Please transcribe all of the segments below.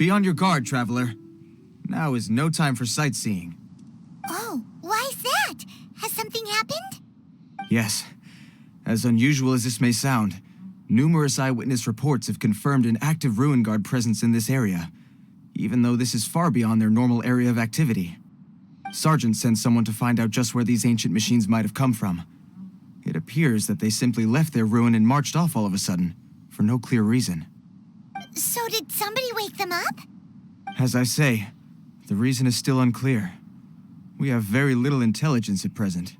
Be on your guard, traveler. Now is no time for sightseeing. Oh, why's that? Has something happened? Yes. As unusual as this may sound, numerous eyewitness reports have confirmed an active Ruin Guard presence in this area, even though this is far beyond their normal area of activity. Sergeant sent someone to find out just where these ancient machines might have come from. It appears that they simply left their ruin and marched off all of a sudden, for no clear reason. So did somebody wake them up? As I say, the reason is still unclear. We have very little intelligence at present.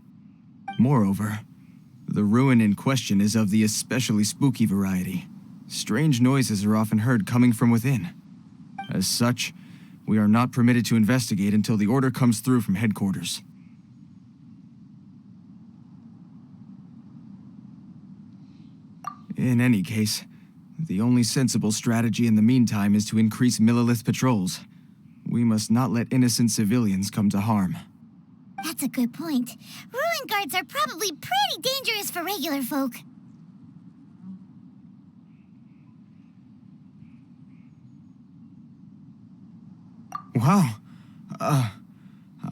Moreover, the ruin in question is of the especially spooky variety. Strange noises are often heard coming from within. As such, we are not permitted to investigate until the order comes through from headquarters. In any case, the only sensible strategy in the meantime is to increase Millilith patrols. We must not let innocent civilians come to harm. That's a good point. Ruin guards are probably pretty dangerous for regular folk. Wow.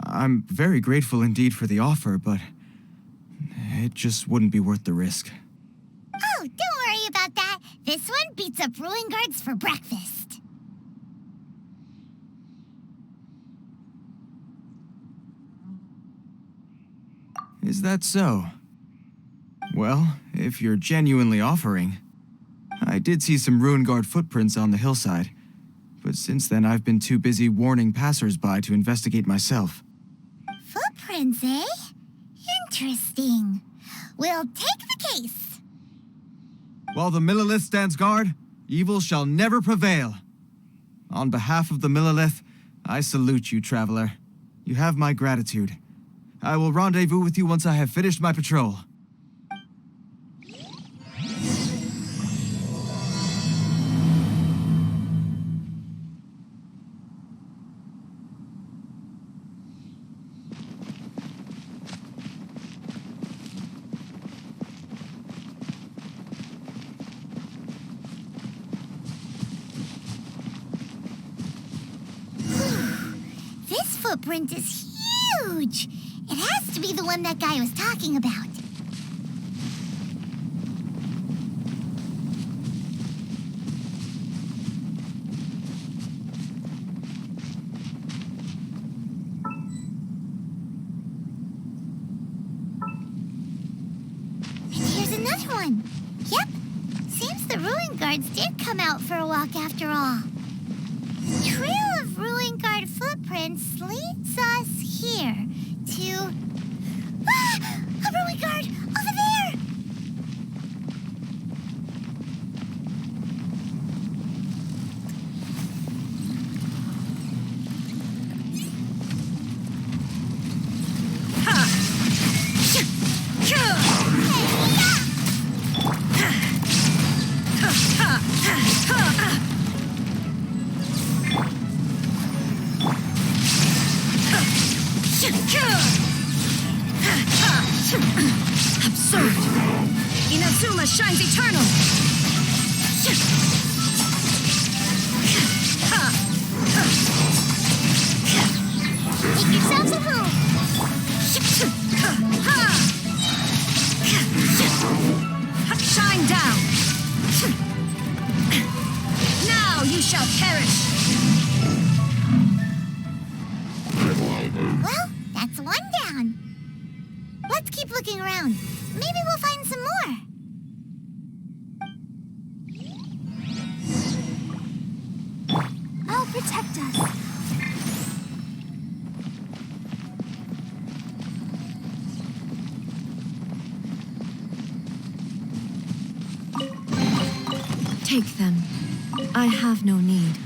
I'm very grateful indeed for the offer, but it just wouldn't be worth the risk. Oh, don't worry about that. This one beats up ruin guards for breakfast. Is that so? Well, if you're genuinely offering. I did see some Ruin Guard footprints on the hillside, but since then I've been too busy warning passers-by to investigate myself. Footprints, eh? Interesting. We'll take the case. While the Millilith stands guard, evil shall never prevail. On behalf of the Millilith, I salute you, traveler. You have my gratitude. I will rendezvous with you once I have finished my patrol. This footprint is huge. It has to be the one that guy was talking about. And here's another one. Yep. Seems the Ruin Guards did come out for a walk after all. The trail of Ruin Guard footprints leads us here to... Ah! A Ruin Guard! Over there! Absurd! Inazuma shines eternal! Make yourselves at home! Shine down! Now you shall perish! Well, that's one down. Let's keep looking around. Maybe we'll find some more. I'll protect us. Take them. I have no need.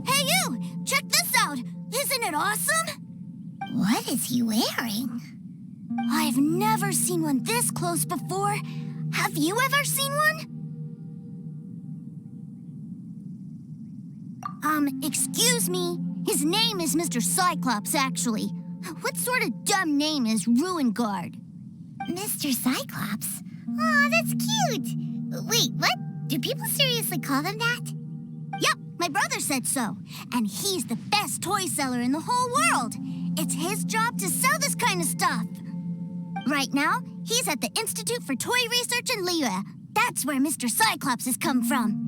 Hey you! Check this out! Isn't it awesome? What is he wearing? I've never seen one this close before. Have you ever seen one? Excuse me. His name is Mr. Cyclops, actually. What sort of dumb name is Ruin Guard? Mr. Cyclops? Aw, that's cute. Wait, what? Do people seriously call them that? Yep, my brother said so. And he's the best toy seller in the whole world. It's his job to sell this kind of stuff. Right now, he's at the Institute for Toy Research in Liyue. That's where Mr. Cyclops has come from.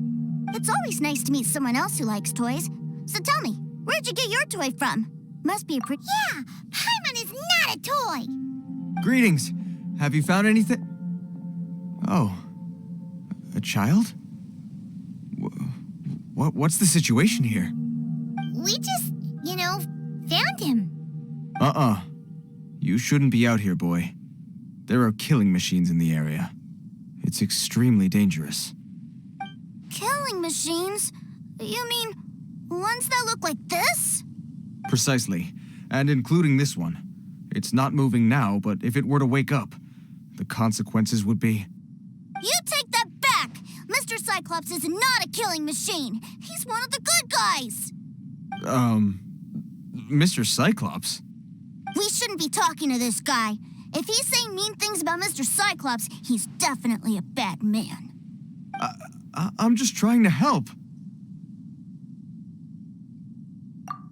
It's always nice to meet someone else who likes toys. So tell me, where'd you get your toy from? Must be a pretty... Yeah, Paimon is not a toy! Greetings. Have you found anything? Oh. A child? What's the situation here? We just, found him. You shouldn't be out here, boy. There are killing machines in the area. It's extremely dangerous. Killing machines? You mean ones that look like this? Precisely. And including this one. It's not moving now, but if it were to wake up, the consequences would be... You take that back! Mr. Cyclops is not a killing machine. He's one of the good guys. Mr. Cyclops? We shouldn't be talking to this guy. If he's saying mean things about Mr. Cyclops, he's definitely a bad man. I'm just trying to help.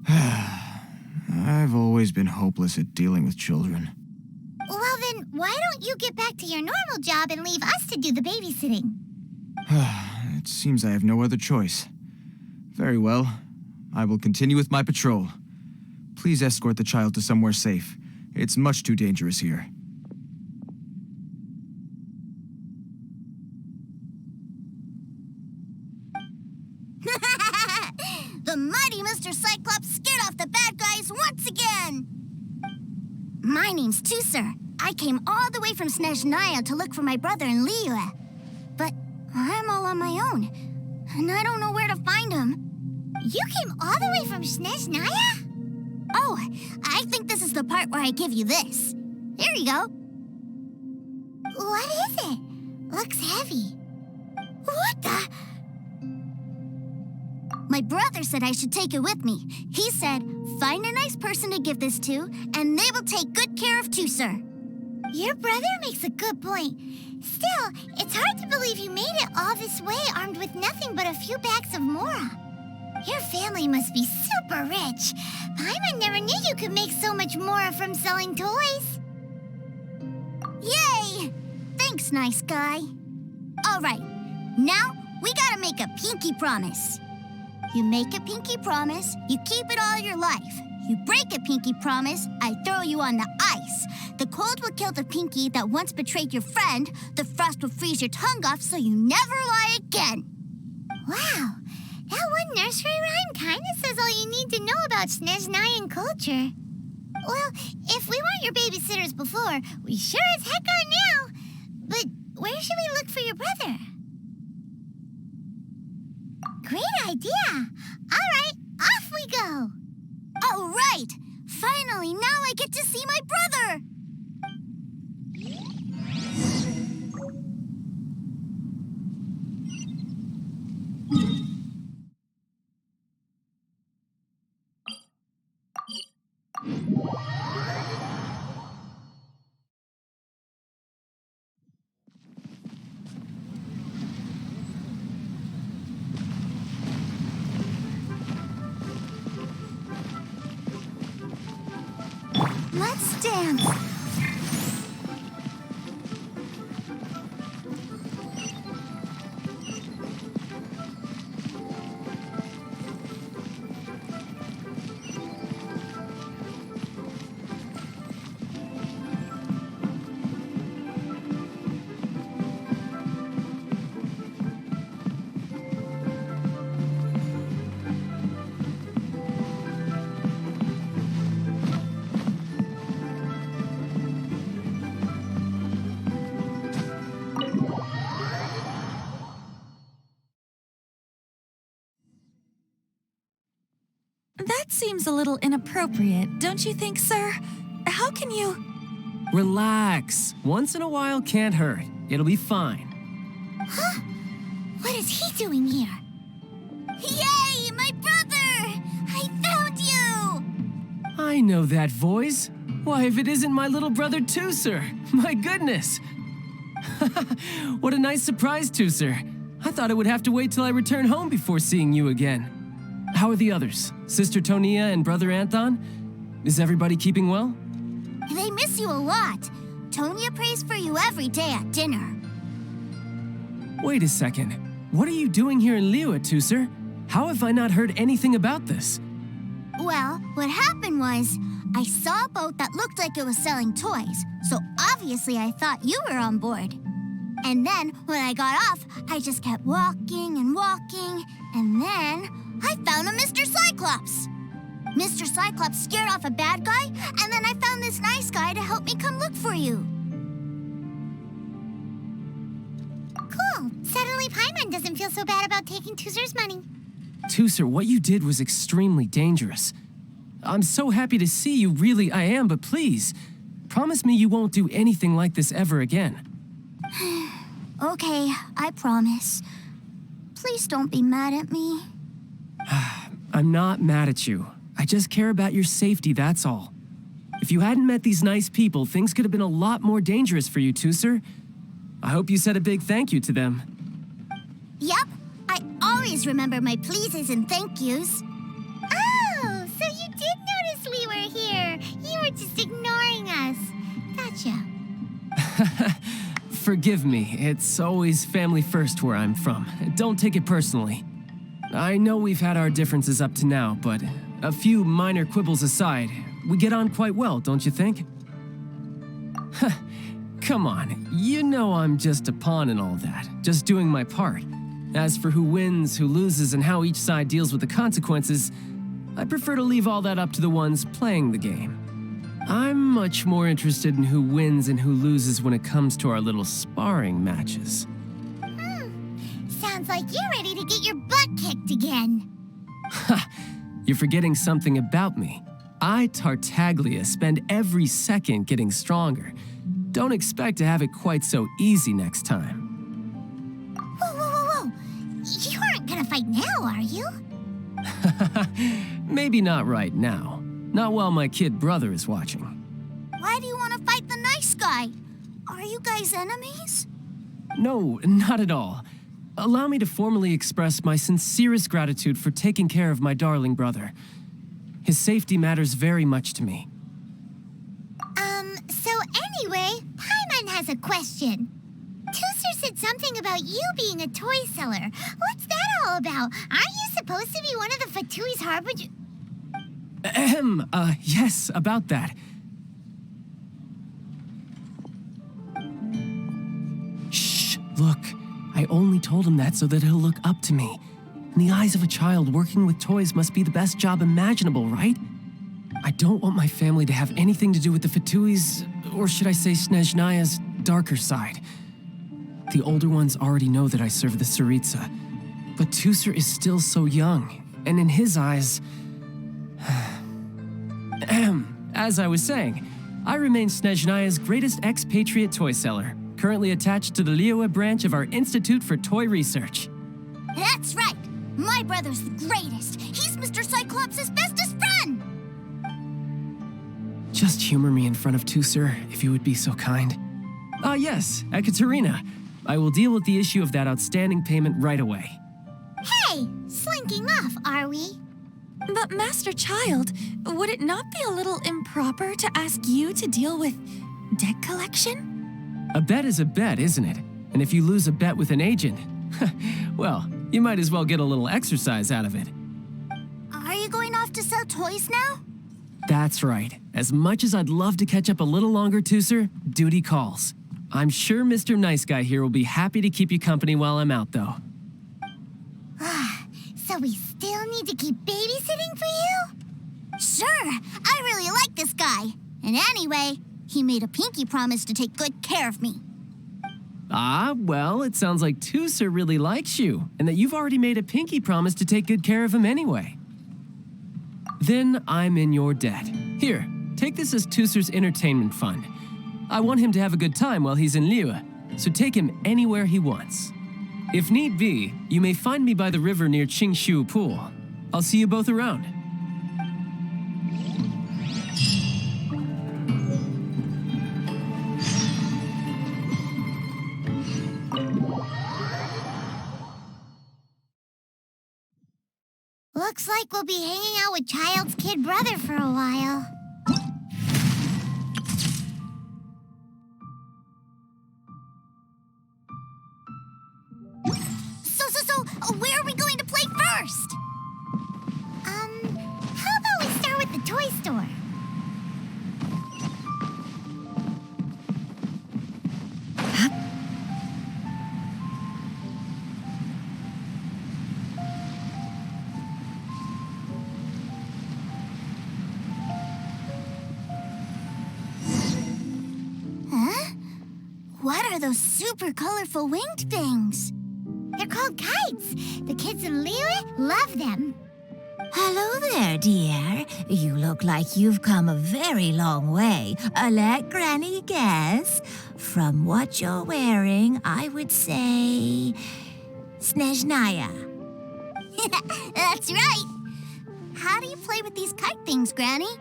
I've always been hopeless at dealing with children. Well then, why don't you get back to your normal job and leave us to do the babysitting? It seems I have no other choice. Very well. I will continue with my patrol. Please escort the child to somewhere safe. It's much too dangerous here. The mighty Mr. Cyclops scared off the bad guys once again! My name's Tusser. I came all the way from Snezhnaya to look for my brother in Liyue. But I'm all on my own, and I don't know where to find him. You came all the way from Snezhnaya? Oh, I think this is the part where I give you this. Here you go. What is it? Looks heavy. What the... My brother said I should take it with me. He said, find a nice person to give this to, and they will take good care of Tusser. Your brother makes a good point. Still, it's hard to believe you made it all this way armed with nothing but a few bags of Mora. Your family must be super rich. Paimon never knew you could make so much Mora from selling toys. Yay! Thanks, nice guy. All right, now we gotta make a pinky promise. You make a pinky promise, you keep it all your life. You break a pinky promise, I throw you on the ice. The cold will kill the pinky that once betrayed your friend. The frost will freeze your tongue off so you never lie again. Wow, that one nursery rhyme kind of says all you need to know about Snezhnayan culture. Well, if we weren't your babysitters before, we sure as heck are now. But where should we look for your brother? Great idea! All right, off we go! All right! Finally, now I get to see my brother! Let's dance. That seems a little inappropriate, don't you think, sir? How can you... Relax. Once in a while can't hurt. It'll be fine. Huh? What is he doing here? Yay, my brother! I found you! I know that voice. Why, if it isn't my little brother Tooser. My goodness. What a nice surprise, Tooser. I thought I would have to wait till I return home before seeing you again. How are the others? Sister Tonia and brother Anthon? Is everybody keeping well? They miss you a lot. Tonya prays for you every day at dinner. Wait a second. What are you doing here in Liyue, Tooser? How have I not heard anything about this? Well, what happened was, I saw a boat that looked like it was selling toys, so obviously I thought you were on board. And then, when I got off, I just kept walking and walking, and then I found a Mr. Cyclops. Mr. Cyclops scared off a bad guy, and then I found this nice guy to help me come look for you. Cool. Suddenly Paimon doesn't feel so bad about taking Tooser's money. Tooser, what you did was extremely dangerous. I'm so happy to see you, really I am, but please, promise me you won't do anything like this ever again. Okay, I promise. Please don't be mad at me. I'm not mad at you. I just care about your safety, that's all. If you hadn't met these nice people, things could have been a lot more dangerous for you, Tooser. I hope you said a big thank you to them. Yup, I always remember my pleases and thank yous. Oh, so you did notice we were here. You were just ignoring us. Gotcha. Forgive me, it's always family first where I'm from. Don't take it personally. I know we've had our differences up to now, but a few minor quibbles aside, we get on quite well, don't you think? Come on, you know I'm just a pawn in all that, just doing my part. As for who wins, who loses, and how each side deals with the consequences, I prefer to leave all that up to the ones playing the game. I'm much more interested in who wins and who loses when it comes to our little sparring matches. Sounds like you're ready to get your butt kicked again. Ha! You're forgetting something about me. I, Tartaglia, spend every second getting stronger. Don't expect to have it quite so easy next time. Whoa. You aren't gonna fight now, are you? Maybe not right now. Not while my kid brother is watching. Why do you want to fight the nice guy? Are you guys enemies? No, not at all. Allow me to formally express my sincerest gratitude for taking care of my darling brother. His safety matters very much to me. So anyway, Paimon has a question. Tooser said something about you being a toy seller. What's that all about? Aren't you supposed to be one of the Fatui's harbinger? Yes, about that. Shh, look. I only told him that so that he'll look up to me. In the eyes of a child, working with toys must be the best job imaginable, right? I don't want my family to have anything to do with the Fatui's, or should I say Snezhnaya's, darker side. The older ones already know that I serve the Tsaritsa, but Tooser is still so young, and in his eyes... As I was saying, I remain Snezhnaya's greatest expatriate toy seller, currently attached to the Liyue branch of our Institute for Toy Research. That's right! My brother's the greatest! He's Mr. Cyclops' bestest friend! Just humor me in front of Tooser, if you would be so kind. Yes, Ekaterina. I will deal with the issue of that outstanding payment right away. Hey! Slinking off, are we? But Master Child, would it not be a little improper to ask you to deal with debt collection? A bet is a bet, isn't it? And if you lose a bet with an agent, well, you might as well get a little exercise out of it. Are you going off to sell toys now? That's right. As much as I'd love to catch up a little longer, Tooser, duty calls. I'm sure Mr. Nice Guy here will be happy to keep you company while I'm out, though. So we still need to keep babysitting for you? Sure, I really like this guy. And anyway, he made a pinky promise to take good care of me. Well, it sounds like Tooser really likes you, and that you've already made a pinky promise to take good care of him anyway. Then I'm in your debt. Here, take this as Tooser's entertainment fund. I want him to have a good time while he's in Liyue, so take him anywhere he wants. If need be, you may find me by the river near Qingshu Pool. I'll see you both around. Looks like we'll be hanging out with Child's kid brother for a while. So, where are we going to play first? How about we start with the toy store? What are those super colorful winged things? They're called kites. The kids in Liyue love them. Hello there, dear. You look like you've come a very long way. Let Granny guess. From what you're wearing, I would say... Snezhnaya. That's right. How do you play with these kite things, Granny?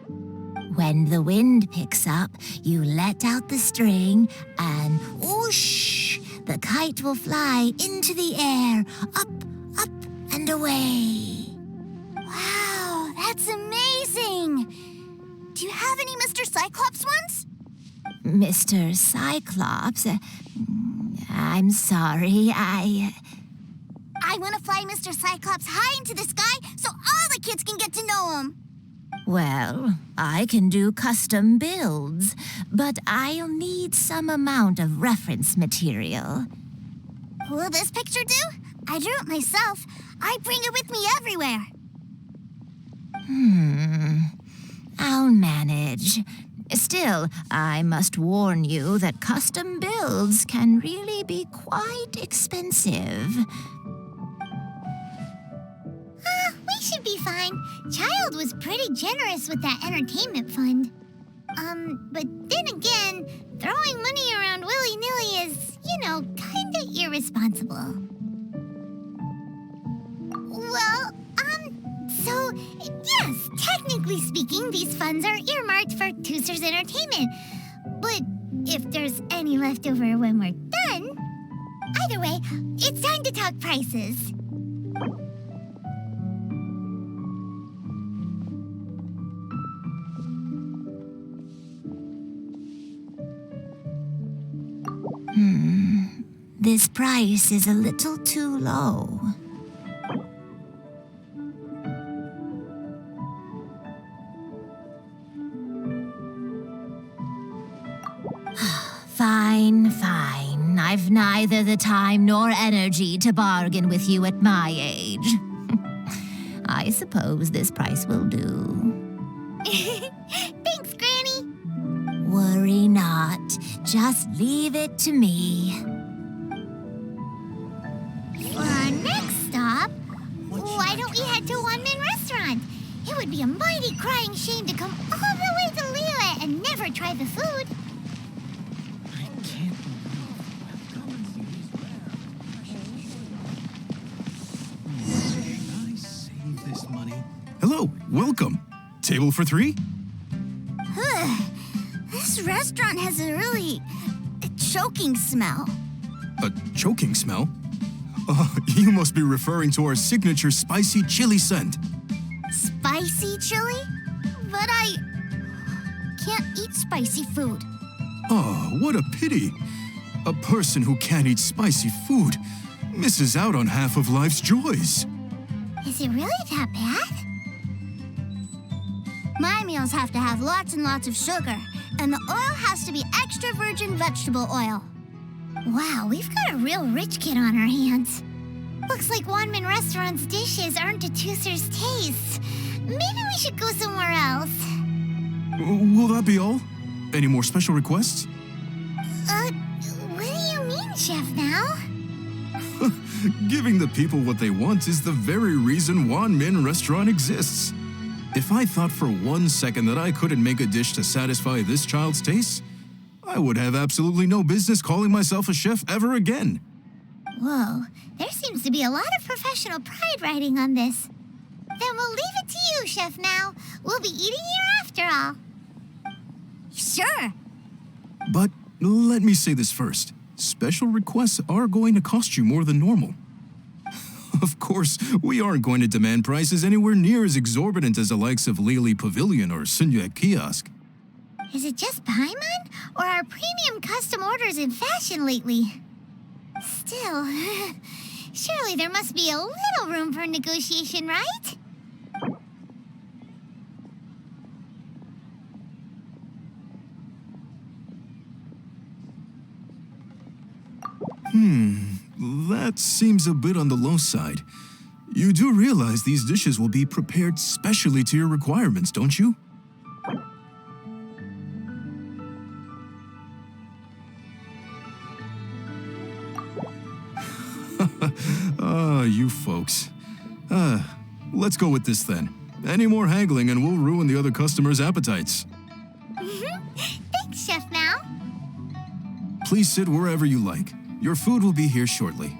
When the wind picks up, you let out the string and whoosh, the kite will fly into the air, up, up, and away. Wow, that's amazing. Do you have any Mr. Cyclops ones? Mr. Cyclops, I'm sorry, I want to fly Mr. Cyclops high into the sky so all the kids can get to know him. Well, I can do custom builds, but I'll need some amount of reference material. Will this picture do? I drew it myself. I bring it with me everywhere. I'll manage. Still, I must warn you that custom builds can really be quite expensive. We should be fine. Child was pretty generous with that entertainment fund. But then again, throwing money around willy-nilly is, kinda irresponsible. Well, so, yes, technically speaking, these funds are earmarked for Tooster's entertainment. But if there's any left over when we're done... Either way, it's time to talk prices. This price is a little too low. Fine. I've neither the time nor energy to bargain with you at my age. I suppose this price will do. Thanks, Granny. Worry not. Just leave it to me. For our next stop, why don't we head to Wanmin Restaurant? It would be a mighty crying shame to come all the way to Liyue and never try the food. Hello, welcome. Table for three? This restaurant has a really choking smell. A choking smell? Oh, you must be referring to our signature spicy chili scent. Spicy chili? But I can't eat spicy food. Oh, what a pity. A person who can't eat spicy food misses out on half of life's joys. Is it really that bad? My meals have to have lots and lots of sugar, and the oil has to be extra virgin vegetable oil. Wow, we've got a real rich kid on our hands. Looks like Wanmin Restaurant's dishes aren't to Tooster's taste. Maybe we should go somewhere else. Will that be all? Any more special requests? What do you mean, Chef Now? Giving the people what they want is the very reason Wanmin Restaurant exists. If I thought for 1 second that I couldn't make a dish to satisfy this child's taste, I would have absolutely no business calling myself a chef ever again. Whoa, there seems to be a lot of professional pride riding on this. Then we'll leave it to you, Chef Mao. We'll be eating here after all. Sure. But let me say this first. Special requests are going to cost you more than normal. Of course, we aren't going to demand prices anywhere near as exorbitant as the likes of Lily Pavilion or Sunyue Kiosk. Is it just Paimon, or are premium custom orders in fashion lately? Still, surely there must be a little room for negotiation, right? That seems a bit on the low side. You do realize these dishes will be prepared specially to your requirements, don't you? You folks. Let's go with this then. Any more haggling and we'll ruin the other customers' appetites. Thanks, Chef Mao. Please sit wherever you like. Your food will be here shortly.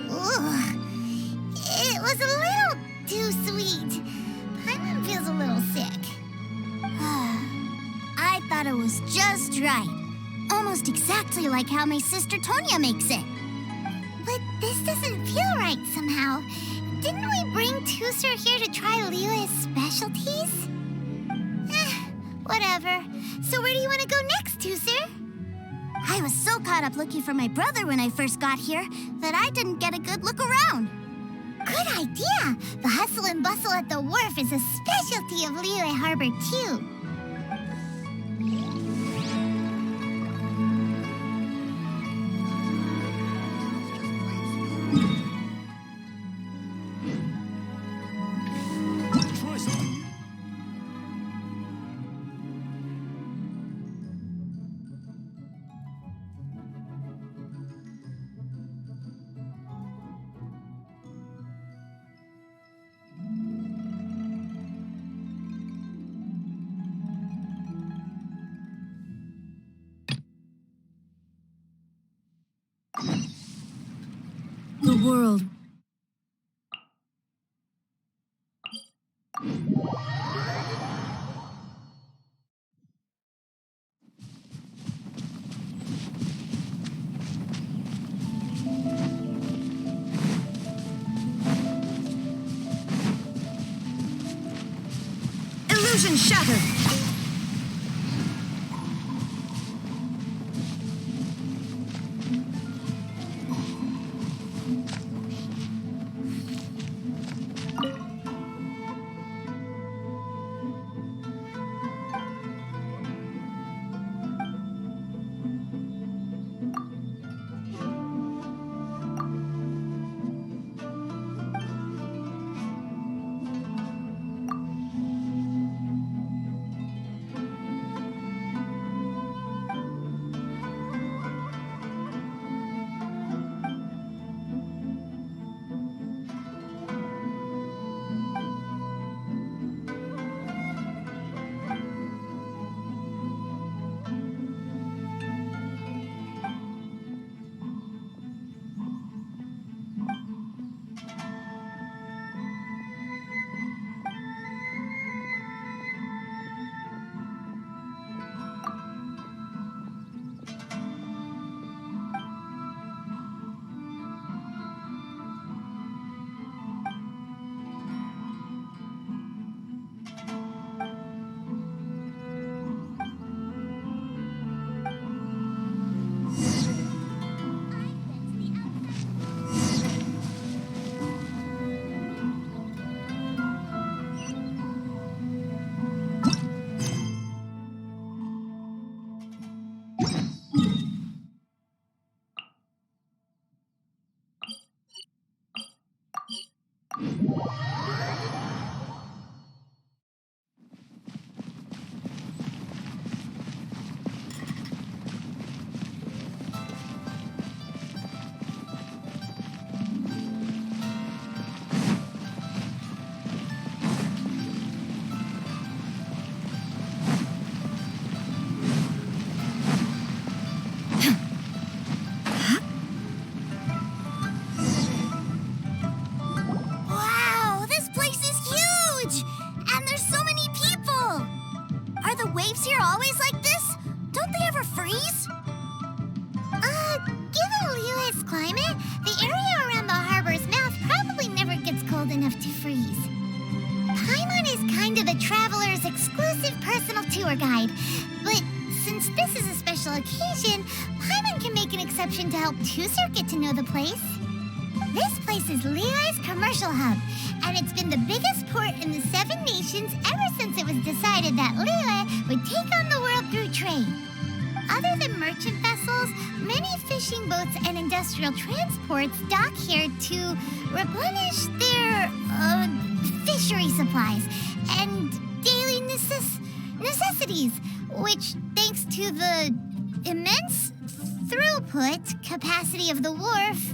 Ugh. It was a little too sweet. Paimon feels a little sick. I thought it was just right. Almost exactly like how my sister Tonya makes it. But this doesn't feel right somehow. Didn't we bring Tusser here to try Liyue's specialties? Whatever. So where do you want to go next, Tusser? I was so caught up looking for my brother when I first got here that I didn't get a good look around. Good idea! The hustle and bustle at the wharf is a specialty of Liyue Harbor, too. The world. Illusion shattered. tour guide. But since this is a special occasion, Paimon can make an exception to help Tusser get to know the place. This place is Levi's commercial hub, and it's been the biggest port in the 7 nations ever since it was decided that Levi would take on the world through trade. Other than merchant vessels, many fishing boats and industrial transports dock here to replenish their fishery supplies and daily necessities, which, thanks to the immense throughput capacity of the wharf,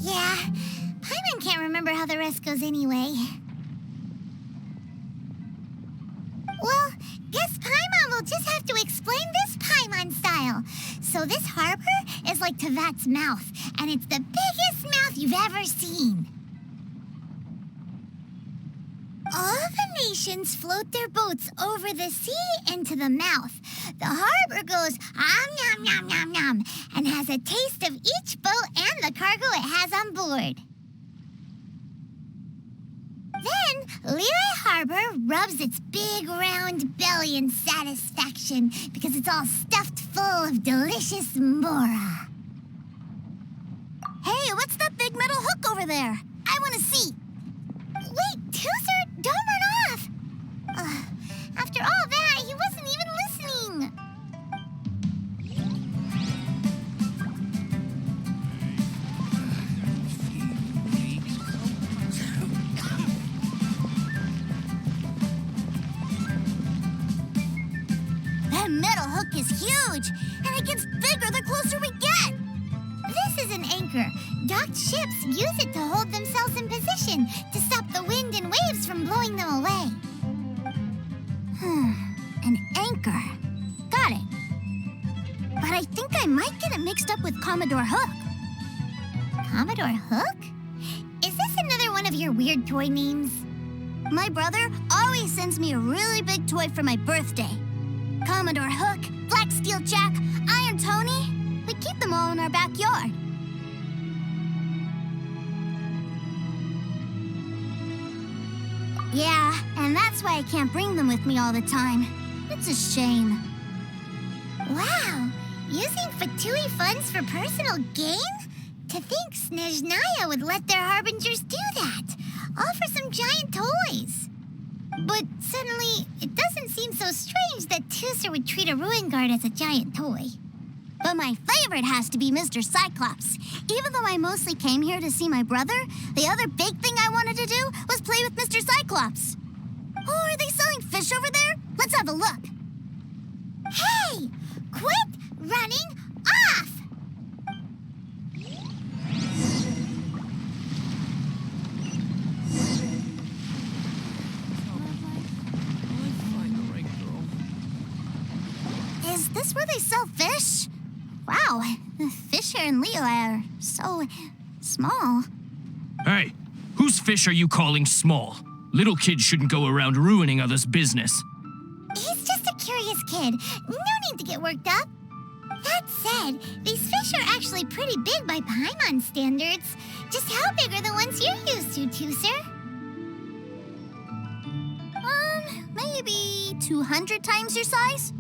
yeah, Paimon can't remember how the rest goes anyway. Well, guess Paimon will just have to explain this Paimon style. So this harbor is like Tevat's mouth, and it's the biggest mouth you've ever seen. All the nations float their boats over the sea into the mouth. The harbor goes nom nom nom nom and has a taste of each boat and the cargo it has on board. Then, Levi Harbor rubs its big round belly in satisfaction because it's all stuffed full of delicious mora. Hey, what's that big metal hook over there? I want to see. Wait, Tusser, don't run off. After all that, he wasn't even listening. That metal hook is huge, and it gets bigger the closer we get. This is an anchor. Docked ships use it to hold themselves in position to stop the wind and waves from blowing them away. An anchor. Got it. But I think I might get it mixed up with Commodore Hook. Commodore Hook? Is this another one of your weird toy names? My brother always sends me a really big toy for my birthday. Commodore Hook, Black Steel Jack, Iron Tony. We keep them all in our backyard. Yeah, and that's why I can't bring them with me all the time. It's a shame. Wow, using Fatui funds for personal gain? To think Snezhnaya would let their harbingers do that, all for some giant toys. But suddenly, it doesn't seem so strange that Tusser would treat a ruin guard as a giant toy. But my favorite has to be Mr. Cyclops. Even though I mostly came here to see my brother, the other big thing I wanted to do was play with Mr. Cyclops. Oh, are they selling fish over there? Let's have a look. Hey! Quit running off! Is this where they sell fish? Wow, the fish here in Leo are so small. Hey, whose fish are you calling small? Little kids shouldn't go around ruining others' business. He's just a curious kid. No need to get worked up. That said, these fish are actually pretty big by Paimon standards. Just how big are the ones you're used to, Tusser? Maybe 200 times your size?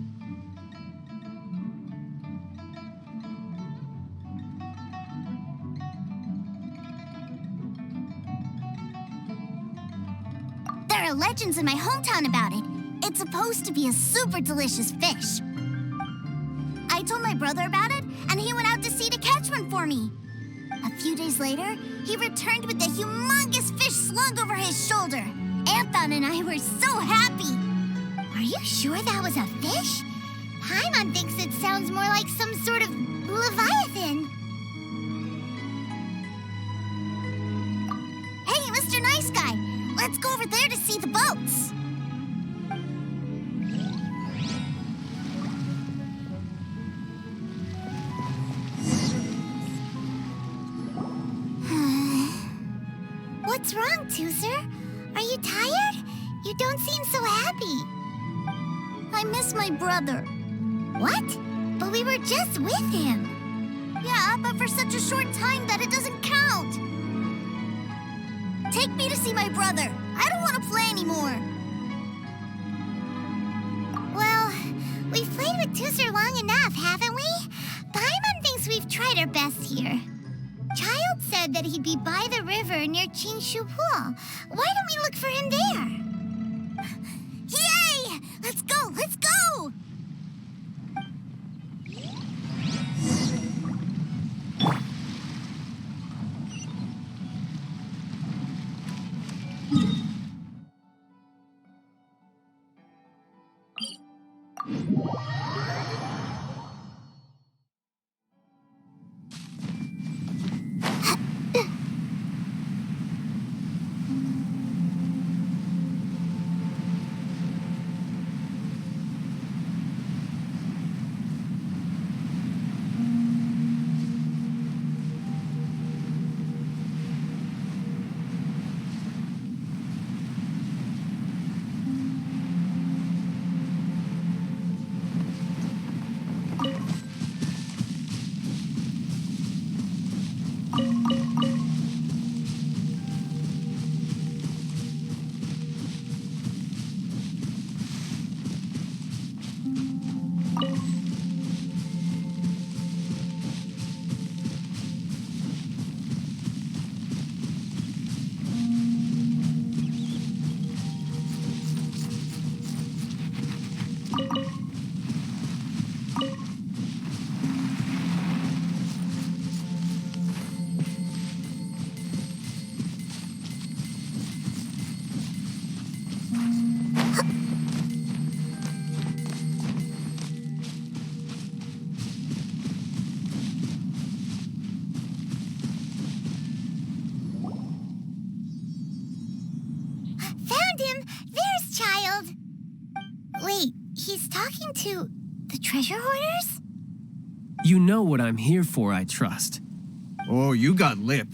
There are legends in my hometown about it. It's supposed to be a super delicious fish. I told my brother about it, and he went out to sea to catch one for me. A few days later, he returned with a humongous fish slung over his shoulder. Anthon and I were so happy. Are you sure that was a fish? Paimon thinks it sounds more like some sort of leviathan. Hey, Mr. Nice Guy, let's go over there to see the boats. What's wrong, Tusser? Are you tired? You don't seem so happy. I miss my brother. What? But we were just with him. Yeah, but for such a short time that it doesn't count. Take me to see my brother. I don't want to play anymore. Well, we've played with Toozer long enough, haven't we? Paimon thinks we've tried our best here. Child said that he'd be by the river near Chinshu Pool. Why don't we look for him there? Yay! Let's go! Let's go! He's talking to the treasure hoarders? You know what I'm here for, I trust. Oh, you got lip.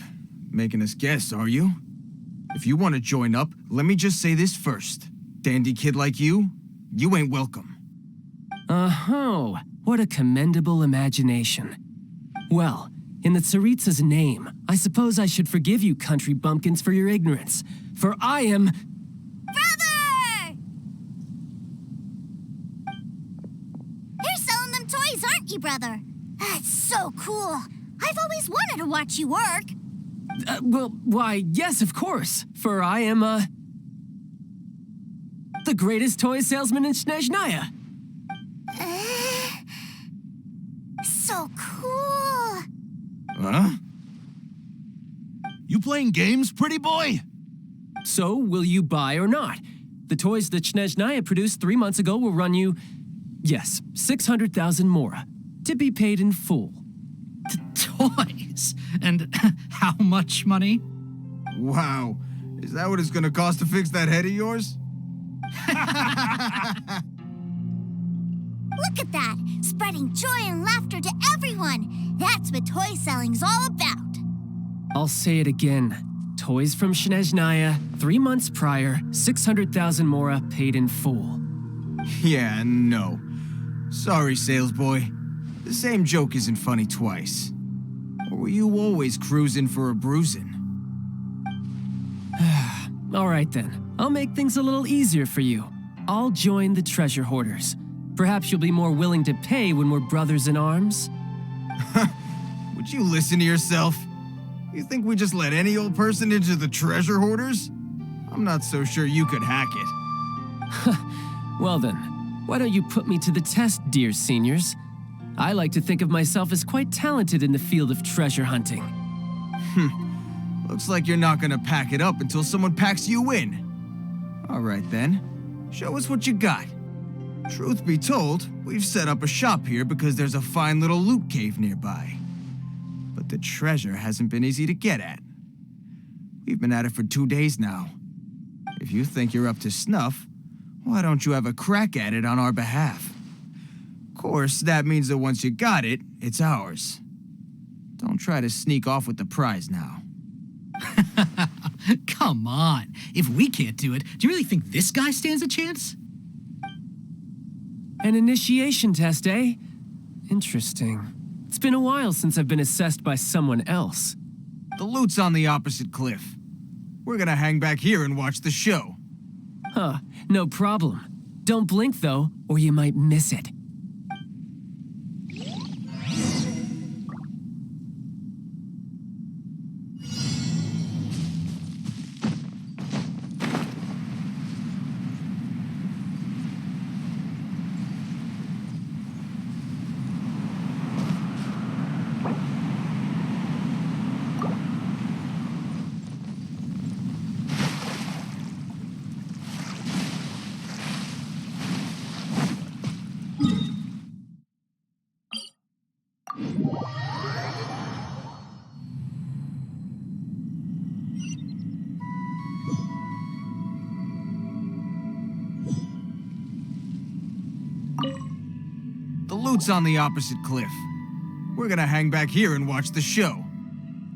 Making us guess, are you? If you want to join up, let me just say this first. Dandy kid like you ain't welcome. Oh, what a commendable imagination. Well, in the Tsaritsa's name, I suppose I should forgive you country bumpkins for your ignorance, for I am... Brother! You're selling them toys, aren't you, brother? That's so cool. I've always wanted to watch you work. Well, why, yes, of course, for I am, the greatest toy salesman in Snezhnaya. So cool. Huh? You playing games, pretty boy? So, will you buy or not? The toys that Snezhnaya produced 3 months ago will run you, yes, 600,000 mora, to be paid in full. Toys? And how much money? Wow. Is that what it's gonna cost to fix that head of yours? Look at that, spreading joy and laughter to everyone. That's what toy selling's all about. I'll say it again. Toys from Snezhnaya, 3 months prior, 600,000 mora paid in full. Yeah, no. Sorry, sales boy. The same joke isn't funny twice. Or were you always cruising for a bruising? All right then, I'll make things a little easier for you. I'll join the treasure hoarders. Perhaps you'll be more willing to pay when we're brothers in arms? Would you listen to yourself? You think we just let any old person into the treasure hoarders? I'm not so sure you could hack it. Well then, why don't you put me to the test, dear seniors? I like to think of myself as quite talented in the field of treasure hunting. Looks like you're not gonna pack it up until someone packs you in. All right then, show us what you got. Truth be told, we've set up a shop here because there's a fine little loot cave nearby. But the treasure hasn't been easy to get at. We've been at it for 2 days now. If you think you're up to snuff, why don't you have a crack at it on our behalf? Of course, that means that once you got it, it's ours. Don't try to sneak off with the prize now. Come on. If we can't do it, do you really think this guy stands a chance? An initiation test, eh? Interesting. It's been a while since I've been assessed by someone else. The loot's on the opposite cliff. We're gonna hang back here and watch the show. Huh, no problem. Don't blink though, or you might miss it. The loot's on the opposite cliff. We're gonna hang back here and watch the show.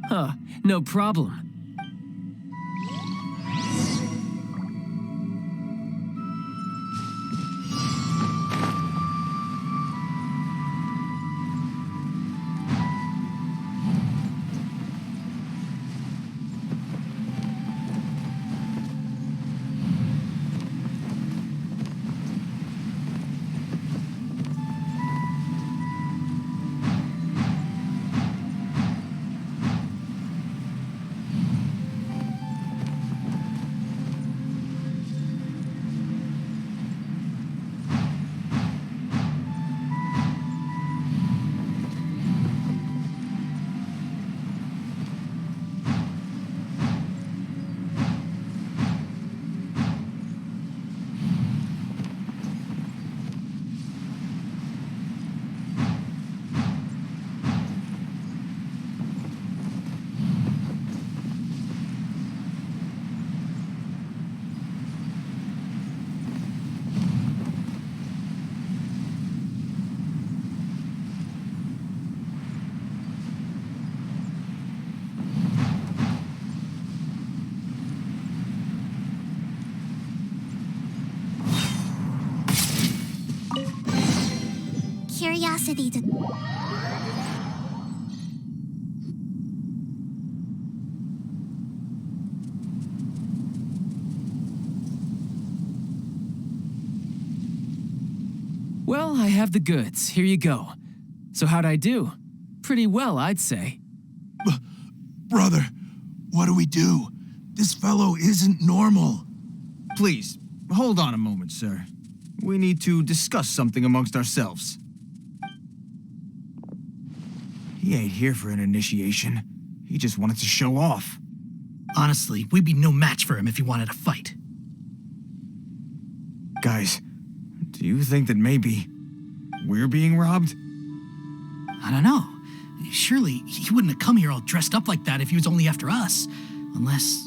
Huh, no problem. Curiosity to... Well, I have the goods. Here you go. So how'd I do? Pretty well, I'd say. Brother, what do we do? This fellow isn't normal. Please, hold on a moment, sir. We need to discuss something amongst ourselves. He ain't here for an initiation. He just wanted to show off. Honestly, we'd be no match for him if he wanted to fight. Guys, do you think that maybe we're being robbed? I don't know. Surely he wouldn't have come here all dressed up like that if he was only after us. Unless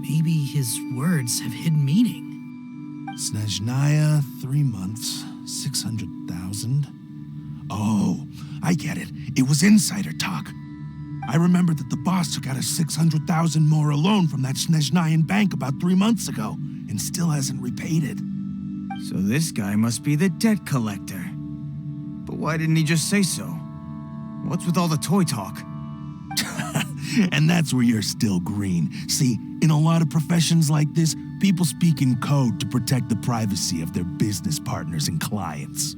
maybe his words have hidden meaning. Snezhnaya, 3 months, 600,000. Oh, I get it. It was insider talk. I remember that the boss took out a 600,000 more loan from that Snezhnayan bank about 3 months ago and still hasn't repaid it. So this guy must be the debt collector. But why didn't he just say so? What's with all the toy talk? And that's where you're still green. See, in a lot of professions like this, people speak in code to protect the privacy of their business partners and clients.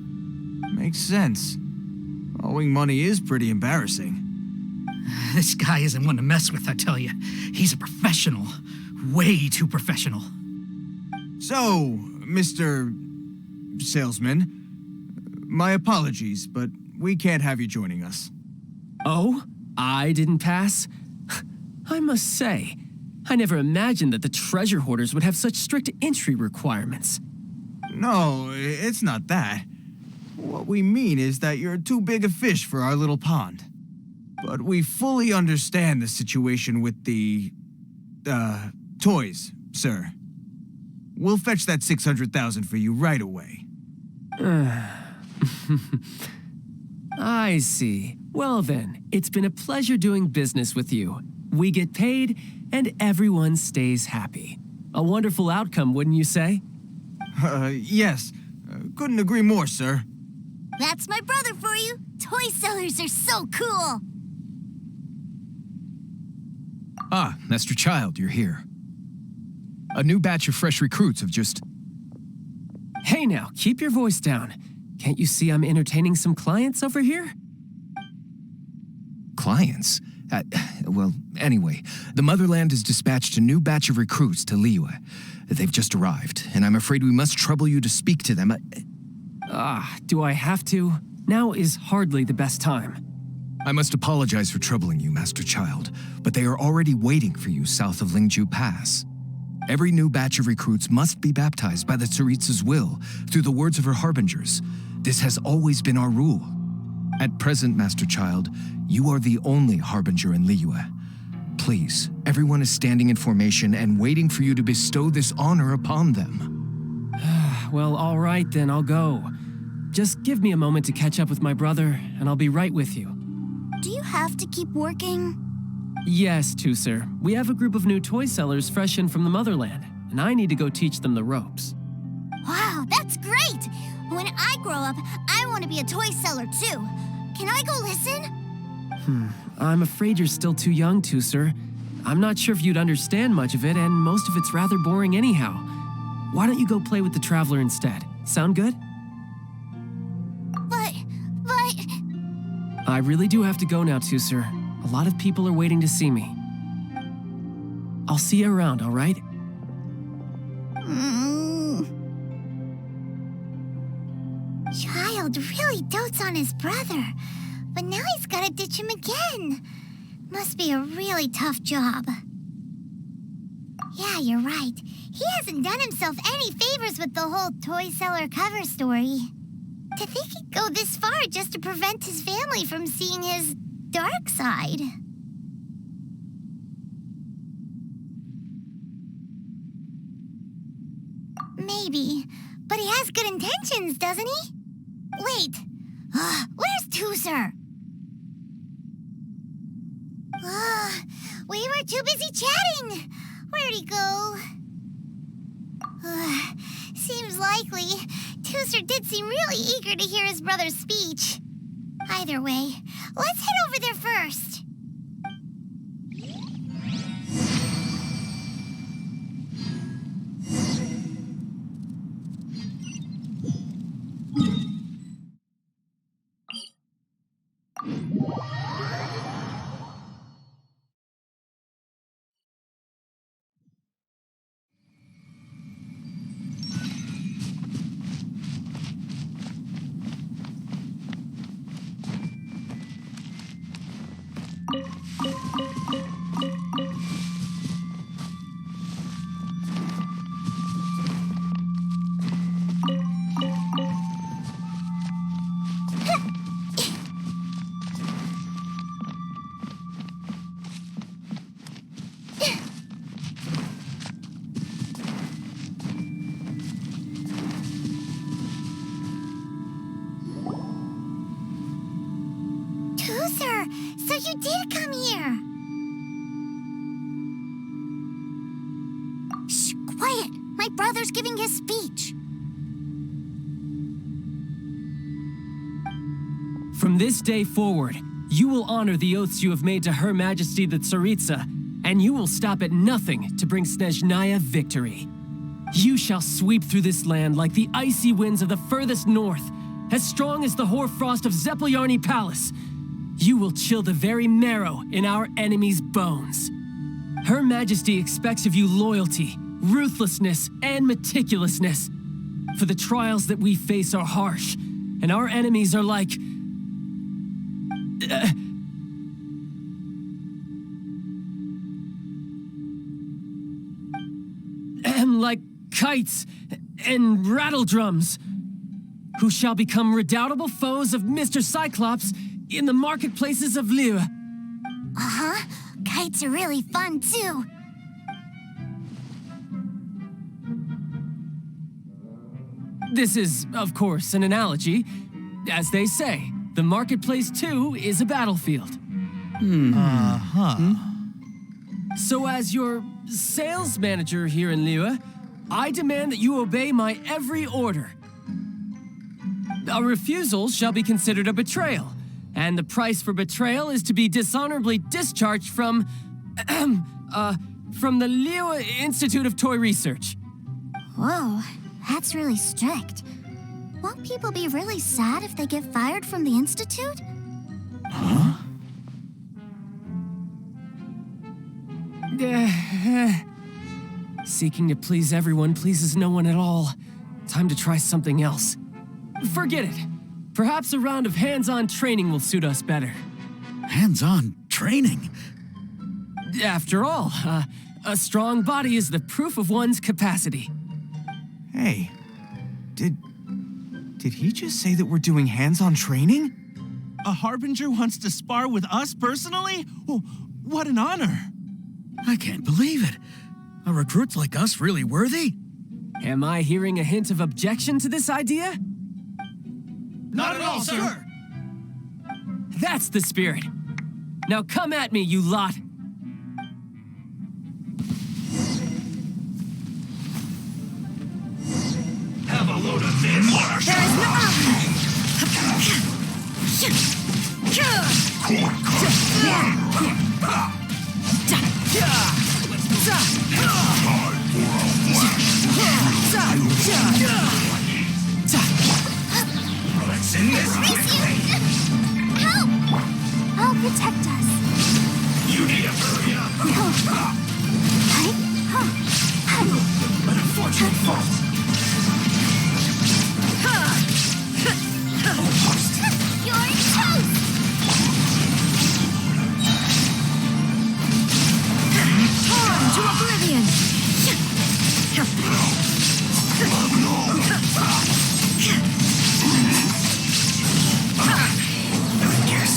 Makes sense. Owing money is pretty embarrassing. This guy isn't one to mess with, I tell you. He's a professional. Way too professional. So, Mr. Salesman, my apologies, but we can't have you joining us. Oh? I didn't pass? I must say, I never imagined that the treasure hoarders would have such strict entry requirements. No, it's not that. What we mean is that you're too big a fish for our little pond. But we fully understand the situation with the, toys, sir. We'll fetch that 600,000 for you right away. I see. Well then, it's been a pleasure doing business with you. We get paid, and everyone stays happy. A wonderful outcome, wouldn't you say? Yes. Couldn't agree more, sir. That's my brother for you. Toy sellers are so cool. Ah, Master Child, you're here. A new batch of fresh recruits have just... Hey now, keep your voice down. Can't you see I'm entertaining some clients over here? Clients? Well, anyway, the Motherland has dispatched a new batch of recruits to Liyue. They've just arrived, and I'm afraid we must trouble you to speak to them. Do I have to? Now is hardly the best time. I must apologize for troubling you, Master Child, but they are already waiting for you south of Lingju Pass. Every new batch of recruits must be baptized by the Tsaritsa's will, through the words of her harbingers. This has always been our rule. At present, Master Child, you are the only harbinger in Liyue. Please, everyone is standing in formation and waiting for you to bestow this honor upon them. Well, all right then, I'll go. Just give me a moment to catch up with my brother, and I'll be right with you. Do you have to keep working? Yes, Tusser. We have a group of new toy sellers fresh in from the Motherland, and I need to go teach them the ropes. Wow, that's great! When I grow up, I want to be a toy seller too. Can I go listen? I'm afraid you're still too young, Tusser. I'm not sure if you'd understand much of it, and most of it's rather boring anyhow. Why don't you go play with the Traveler instead? Sound good? But... I really do have to go now, Tusser. A lot of people are waiting to see me. I'll see you around, all right? Child really dotes on his brother, but now he's gotta ditch him again. Must be a really tough job. Yeah, you're right. He hasn't done himself any favors with the whole toy seller cover story. To think he'd go this far just to prevent his family from seeing his dark side. Maybe, but he has good intentions, doesn't he? Wait, where's Tusser? We were too busy chatting. Where'd he go? Seems likely. Tusser did seem really eager to hear his brother's speech. Either way, let's head over there first. Tusser, so you did come here. Shh, quiet. My brother's giving his speech. From this day forward, you will honor the oaths you have made to Her Majesty the Tsaritsa, and you will stop at nothing to bring Snezhnaya victory. You shall sweep through this land like the icy winds of the furthest north, as strong as the hoarfrost of Zeppeljärny Palace. You will chill the very marrow in our enemies' bones. Her Majesty expects of you loyalty, ruthlessness, and meticulousness. For the trials that we face are harsh, and our enemies are like... like kites and rattledrums, who shall become redoubtable foes of Mr. Cyclops in the marketplaces of Liyue. Uh-huh. Kites are really fun, too. This is, of course, an analogy. As they say, the marketplace, too, is a battlefield. So as your sales manager here in Liyue, I demand that you obey my every order. A refusal shall be considered a betrayal, and the price for betrayal is to be dishonorably discharged from, from the Liu Institute of Toy Research. Whoa, that's really strict. Won't people be really sad if they get fired from the Institute? Seeking to please everyone pleases no one at all. Time to try something else. Forget it. Perhaps a round of hands-on training will suit us better. Hands-on training? After all, a strong body is the proof of one's capacity. Hey, did he just say that we're doing hands-on training? A Harbinger wants to spar with us personally? Oh, what an honor! I can't believe it. Are recruits like us really worthy? Am I hearing a hint of objection to this idea? Not at all, sir! That's the spirit. Now come at me, you lot. Have a load of this. There is no... What's in this? Help! I'll protect us. You need to hurry up. But unfortunately, You're in toast! Torn to oblivion! yes,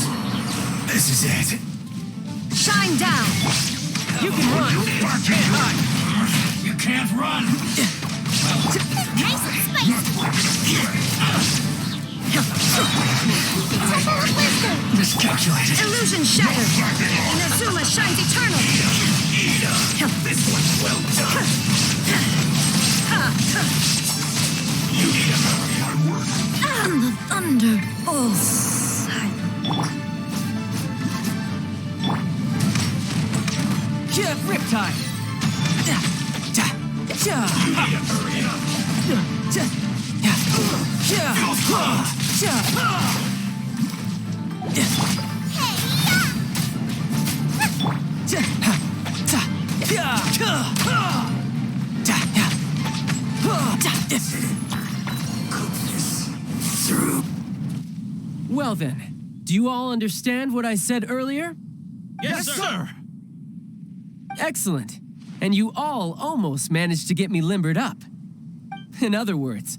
this is it. Shine down! You can run. You can't run. Nice and spicy! Temple of Wisdom! Miscalculated. Illusion shattered! Inazuma shines eternal! This one's well done. You need to hurry. I work. And the thunderbolts! Riptide. Well then, do you all understand what I said earlier? Yes, sir! Excellent. And you all almost managed to get me limbered up. In other words,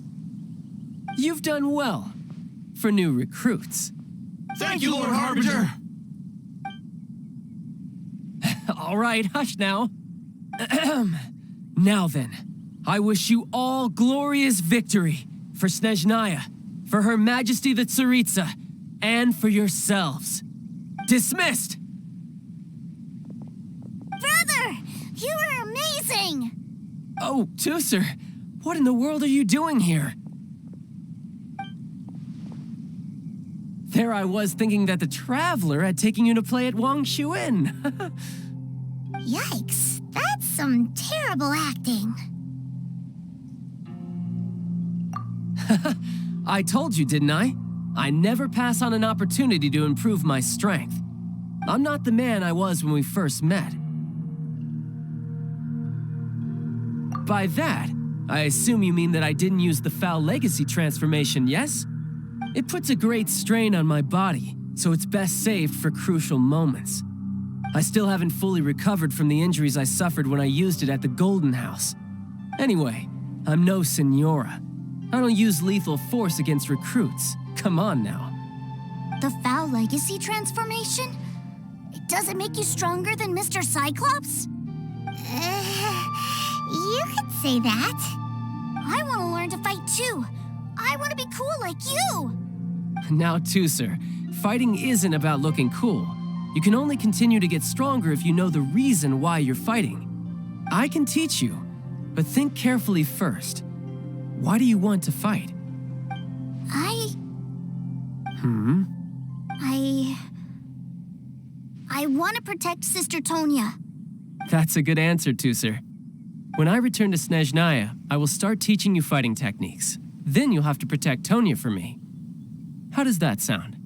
you've done well for new recruits. Thank you, Lord Harbinger! All right, hush now. Now then, I wish you all glorious victory for Snezhnaya, for Her Majesty the Tsaritsa, and for yourselves. Dismissed! Brother! You are amazing! Oh, Tusser, what in the world are you doing here? There I was thinking that the Traveler had taken you to play at Wang Xuan. Yikes, that's some terrible acting. I told you, didn't I? I never pass on an opportunity to improve my strength. I'm not the man I was when we first met. By that, I assume you mean that I didn't use the Foul Legacy transformation, yes? It puts a great strain on my body, so it's best saved for crucial moments. I still haven't fully recovered from the injuries I suffered when I used it at the Golden House. Anyway, I'm no Senora. I don't use lethal force against recruits. Come on now. The Foul Legacy transformation? Does it make you stronger than Mr. Cyclops? You could say that. I want to learn to fight too. I want to be cool like you. Now, Tusser, fighting isn't about looking cool. You can only continue to get stronger if you know the reason why you're fighting. I can teach you, but think carefully first. Why do you want to fight? I want to protect Sister Tonya. That's a good answer, Tusser. When I return to Snezhnaya, I will start teaching you fighting techniques. Then you'll have to protect Tonya for me. How does that sound?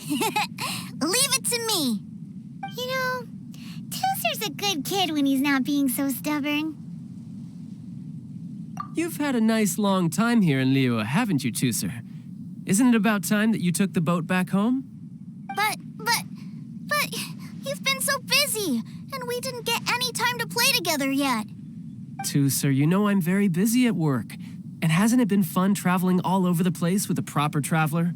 Leave it to me. You know, Tusser's a good kid when he's not being so stubborn. You've had a nice long time here in Liyue, haven't you, Tusser? Isn't it about time that you took the boat back home? But, you've been so busy, and we didn't get any time to play together yet. Tusser, you know I'm very busy at work. And hasn't it been fun traveling all over the place with a proper traveler?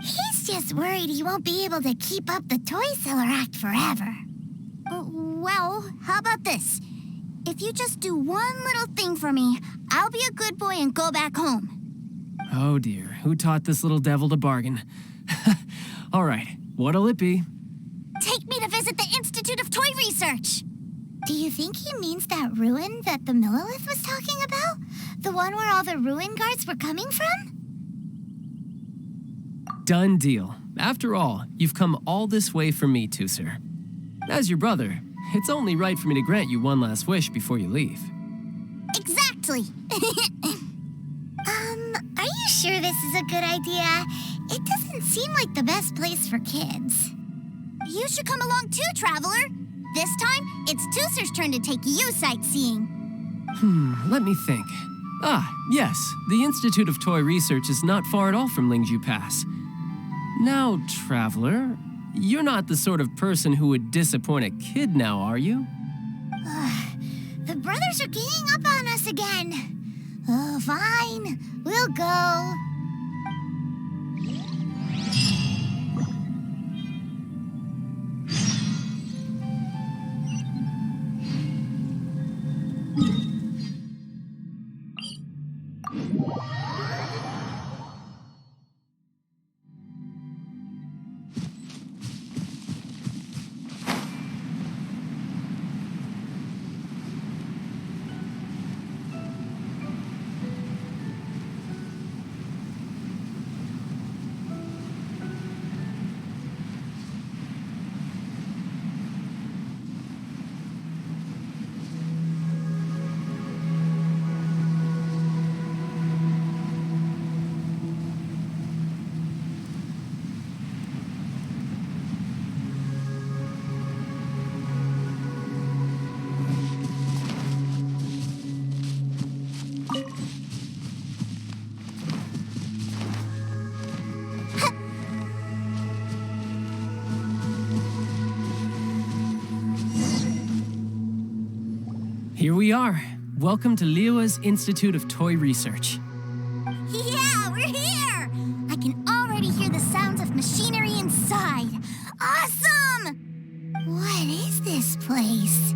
He's just worried he won't be able to keep up the toy seller act forever. Well, how about this? If you just do one little thing for me, I'll be a good boy and go back home. Oh dear, who taught this little devil to bargain? All right, what'll it be? Take me to visit the Institute of Toy Research. Do you think he means that ruin that the Millilith was talking about? The one where all the ruin guards were coming from? Done deal. After all, you've come all this way for me, Tusser. As your brother, it's only right for me to grant you one last wish before you leave. Exactly. Are you sure this is a good idea? It doesn't seem like the best place for kids. You should come along too, Traveler. This time, it's Tusser's turn to take you sightseeing. Let me think. Ah, yes, the Institute of Toy Research is not far at all from Lingju Pass. Now, Traveler, you're not the sort of person who would disappoint a kid now, are you? The brothers are ganging up on us again. Oh, fine. We'll go. Here we are. Welcome to Liyue's Institute of Toy Research. Yeah, we're here! I can already hear the sounds of machinery inside. Awesome! What is this place?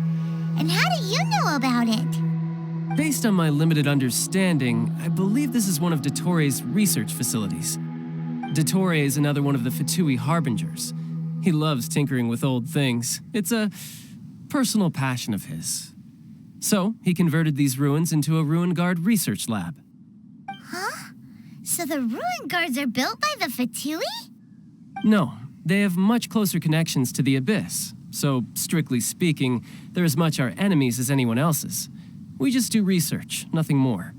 And how do you know about it? Based on my limited understanding, I believe this is one of Dottoro's research facilities. Dottore is another one of the Fatui Harbingers. He loves tinkering with old things. It's a personal passion of his. So, he converted these ruins into a Ruin Guard research lab. Huh? So the ruin guards are built by the Fatui? No, they have much closer connections to the Abyss. So, strictly speaking, they're as much our enemies as anyone else's. We just do research, nothing more.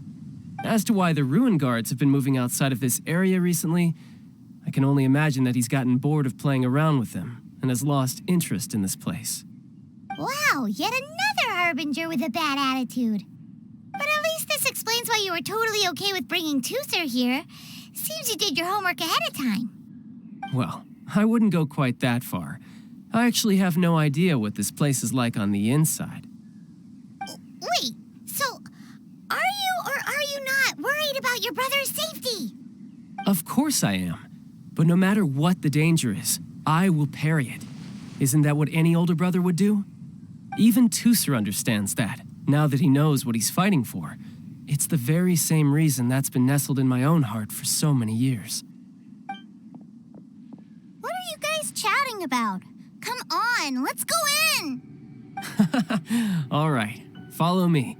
As to why the Ruin Guards have been moving outside of this area recently, I can only imagine that he's gotten bored of playing around with them and has lost interest in this place. Wow, yet another Harbinger with a bad attitude. But at least this explains why you were totally okay with bringing Tusser here. Seems you did your homework ahead of time. Well, I wouldn't go quite that far. I actually have no idea what this place is like on the inside. Wait, so are you or are you not worried about your brother's safety? Of course I am. But no matter what the danger is, I will parry it. Isn't that what any older brother would do? Even Tusser understands that, now that he knows what he's fighting for. It's the very same reason that's been nestled in my own heart for so many years. What are you guys chatting about? Come on, let's go in! All right, follow me.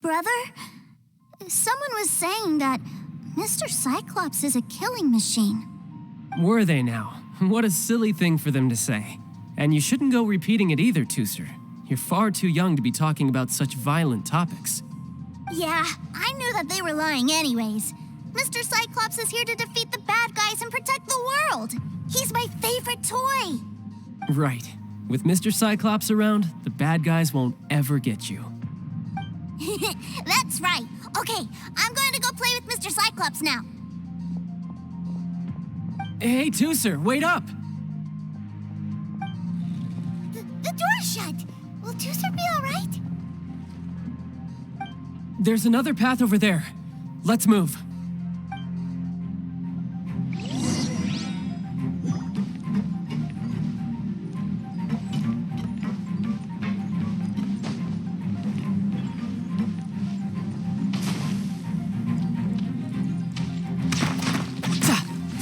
Brother, someone was saying that Mr. Cyclops is a killing machine. Were they now? What a silly thing for them to say. And you shouldn't go repeating it either, Tooser. You're far too young to be talking about such violent topics. Yeah, I knew that they were lying anyways. Mr. Cyclops is here to defeat the bad guys and protect the world. He's my favorite toy. Right. With Mr. Cyclops around, the bad guys won't ever get you. That's right. Okay, I'm going to go play with Mr. Cyclops now. Hey, Tooser, wait up! The door's shut. Will Tooser be all right? There's another path over there. Let's move.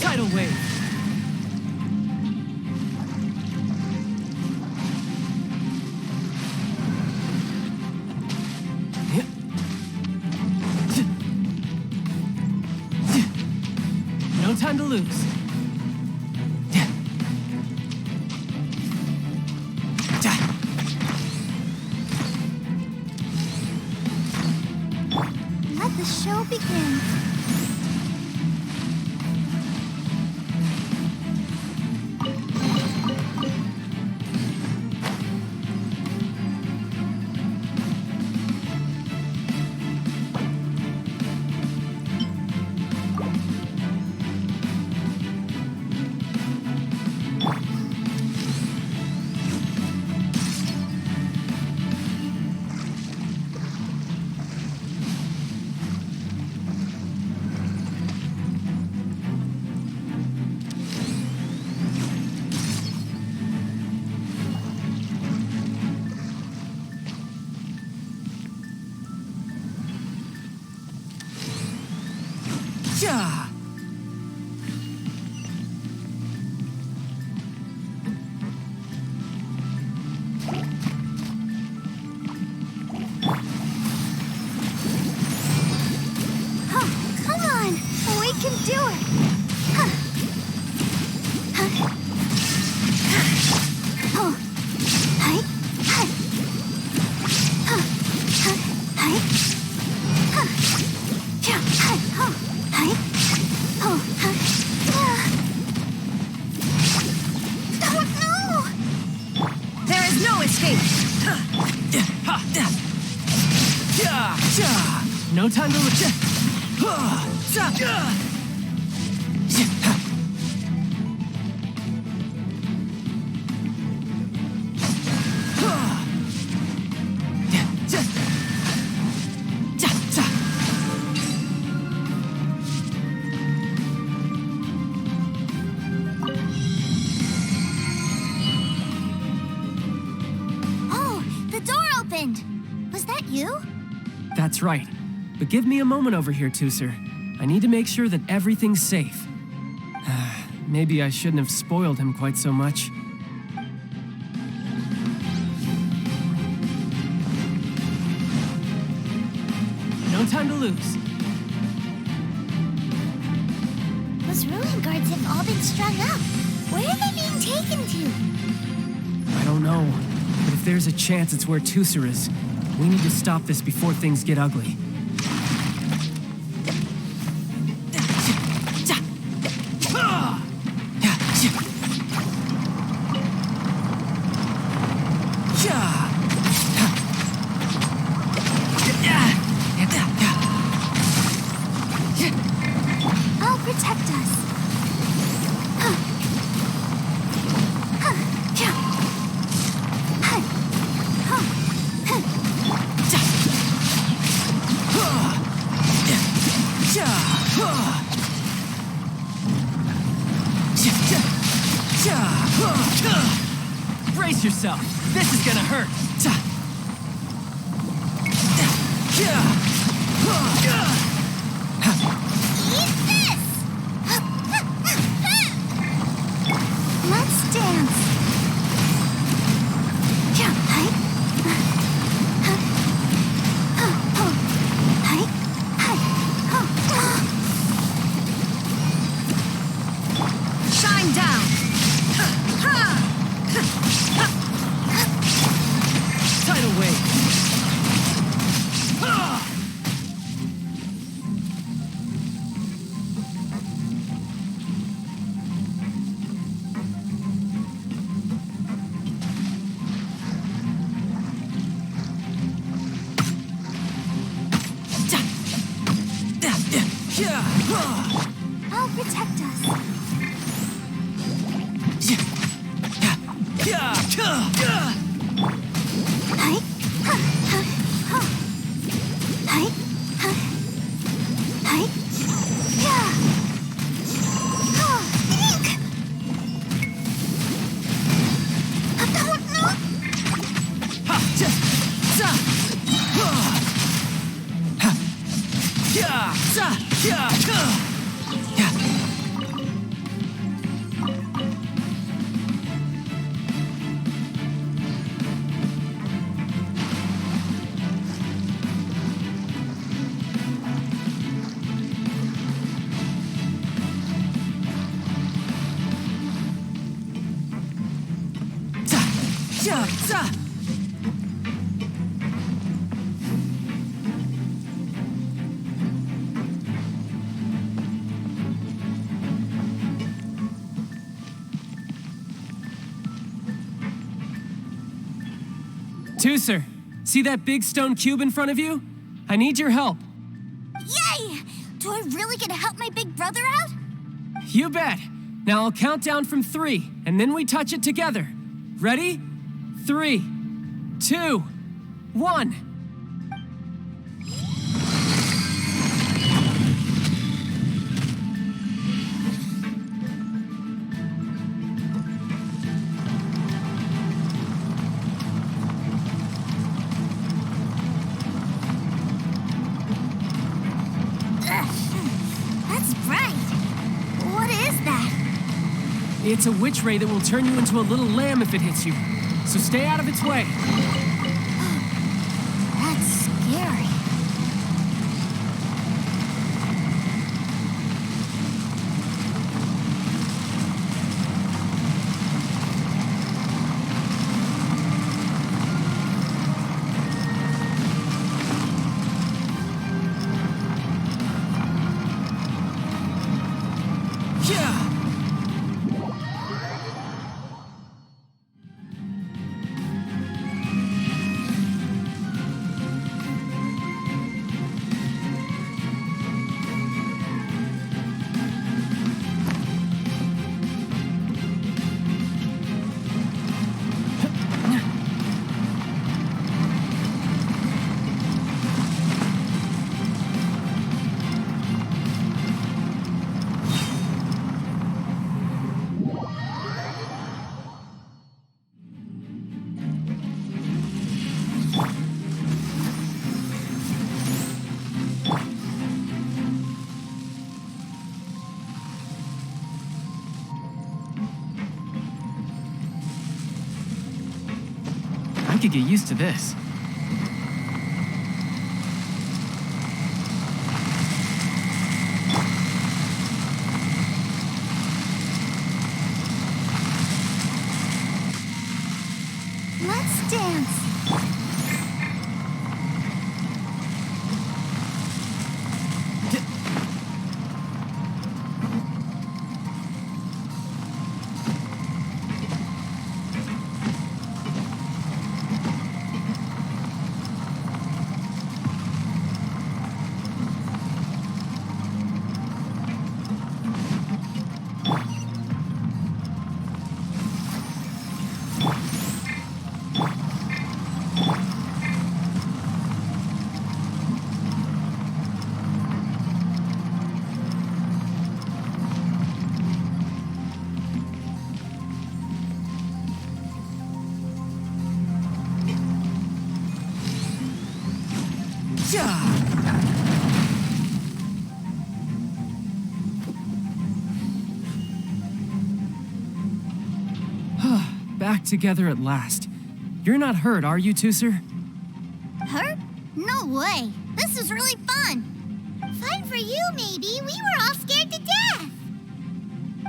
Tidal wave. No time to lose. Let the show begin. Yeah. Come on, we can do it. There is no escape. No time to look. Oh, the door opened. Was that you? That's right. But give me a moment over here, Tooser. I need to make sure that everything's safe. Maybe I shouldn't have spoiled him quite so much. No time to lose. Those ruin guards have all been strung up. Where are they being taken to? I don't know, but if there's a chance it's where Tooser is, we need to stop this before things get ugly. I'll protect us. Brace yourself. This is gonna hurt. Eat this! Let's dance. Tooser, see that big stone cube in front of you? I need your help. Yay! Do I really get to help my big brother out? You bet. Now I'll count down from 3, and then we touch it together. Ready? 3, 2, 1. That's bright. What is that? It's a witch ray that will turn you into a little lamb if it hits you. So stay out of its way. That's scary. I could get used to this. Let's dance. Back together at last. You're not hurt, are you, Tooser? Hurt? No way. This is really fun. Fun for you, maybe. We were all scared to death.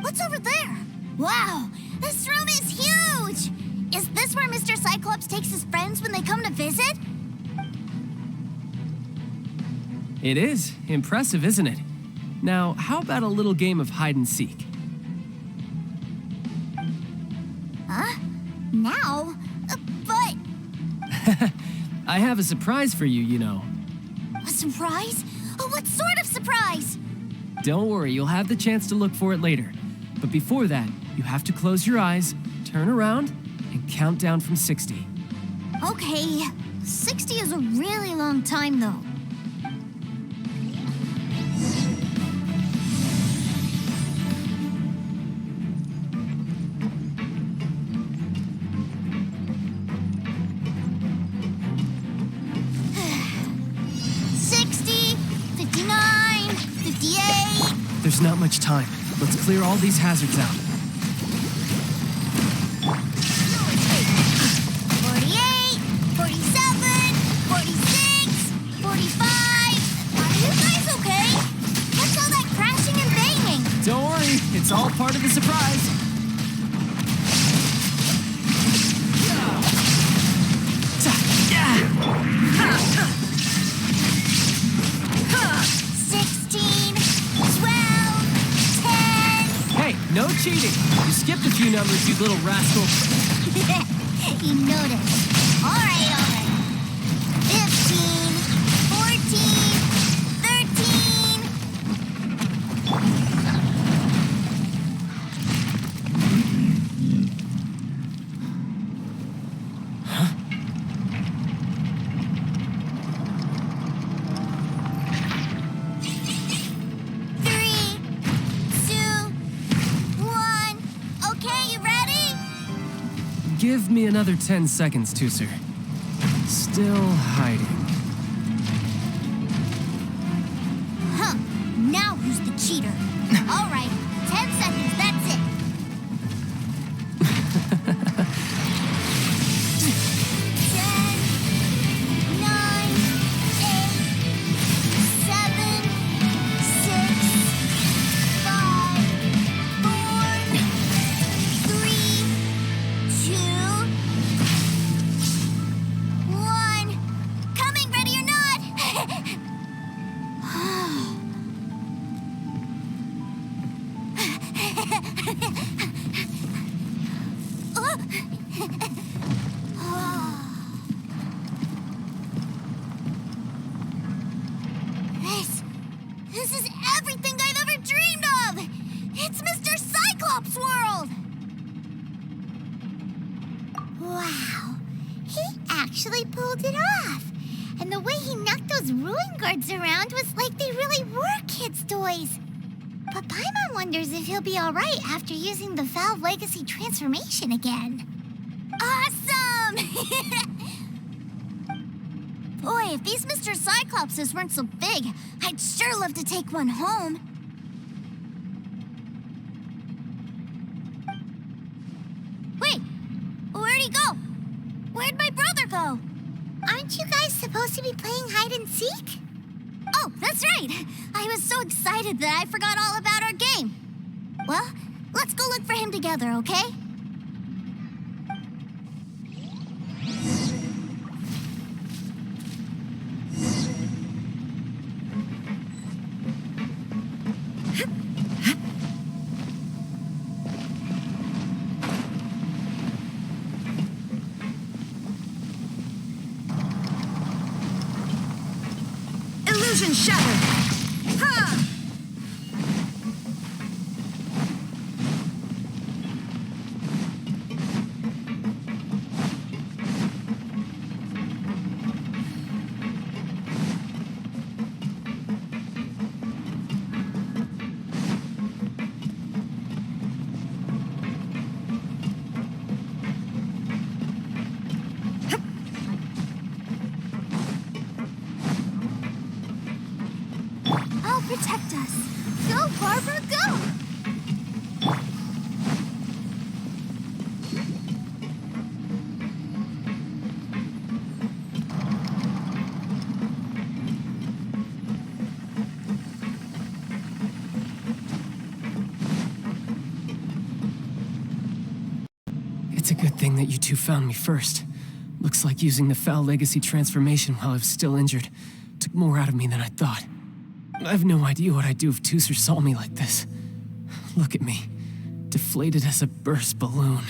What's over there? Wow, this room is huge. Is this where Mr. Cyclops takes his friends when they come to visit? It is. Impressive, isn't it? Now, how about a little game of hide and seek? Huh? Now? But... I have a surprise for you, you know. A surprise? Oh, what sort of surprise? Don't worry, you'll have the chance to look for it later. But before that, you have to close your eyes, turn around, and count down from 60. Okay, 60 is a really long time, though. There's not much time. Let's clear all these hazards out. 48, 47, 46, 45. Are you guys okay? What's all that crashing and banging? Don't worry, it's all part of the surprise. 16, 12, 10. Hey, no cheating. You skipped a few numbers, you little rascal. He noticed. All right. 15, 14, 13. Three, two, one. Okay, you ready? Give me another 10 seconds, Tusser. Still hiding. Huh. Now who's the cheater? All right. 10 seconds, that's it. 10, 9, 8, 7, 6, 5, 4, 3, 2, 1. Coming, ready or not? This is everything I've ever dreamed of! It's Mr. Cyclops' world! Wow, he actually pulled it off. And the way he knocked those ruin guards around was like they really were kids' toys. But Paimon wonders if he'll be alright after using the Valve Legacy transformation again. Awesome! Boy, if these Mr. Cyclopses weren't so big, I'd sure love to take one home. Wait, where'd he go? Where'd my brother go? Aren't you guys supposed to be playing hide and seek? Oh, that's right. I was so excited that I forgot all about our game. Well, let's go look for him together, okay? Illusion shattered! Ha! I'll protect us. Go, Barbara, go! It's a good thing that you two found me first. Looks like using the Foul Legacy transformation while I was still injured took more out of me than I thought. I have no idea what I'd do if Tusser saw me like this. Look at me, deflated as a burst balloon.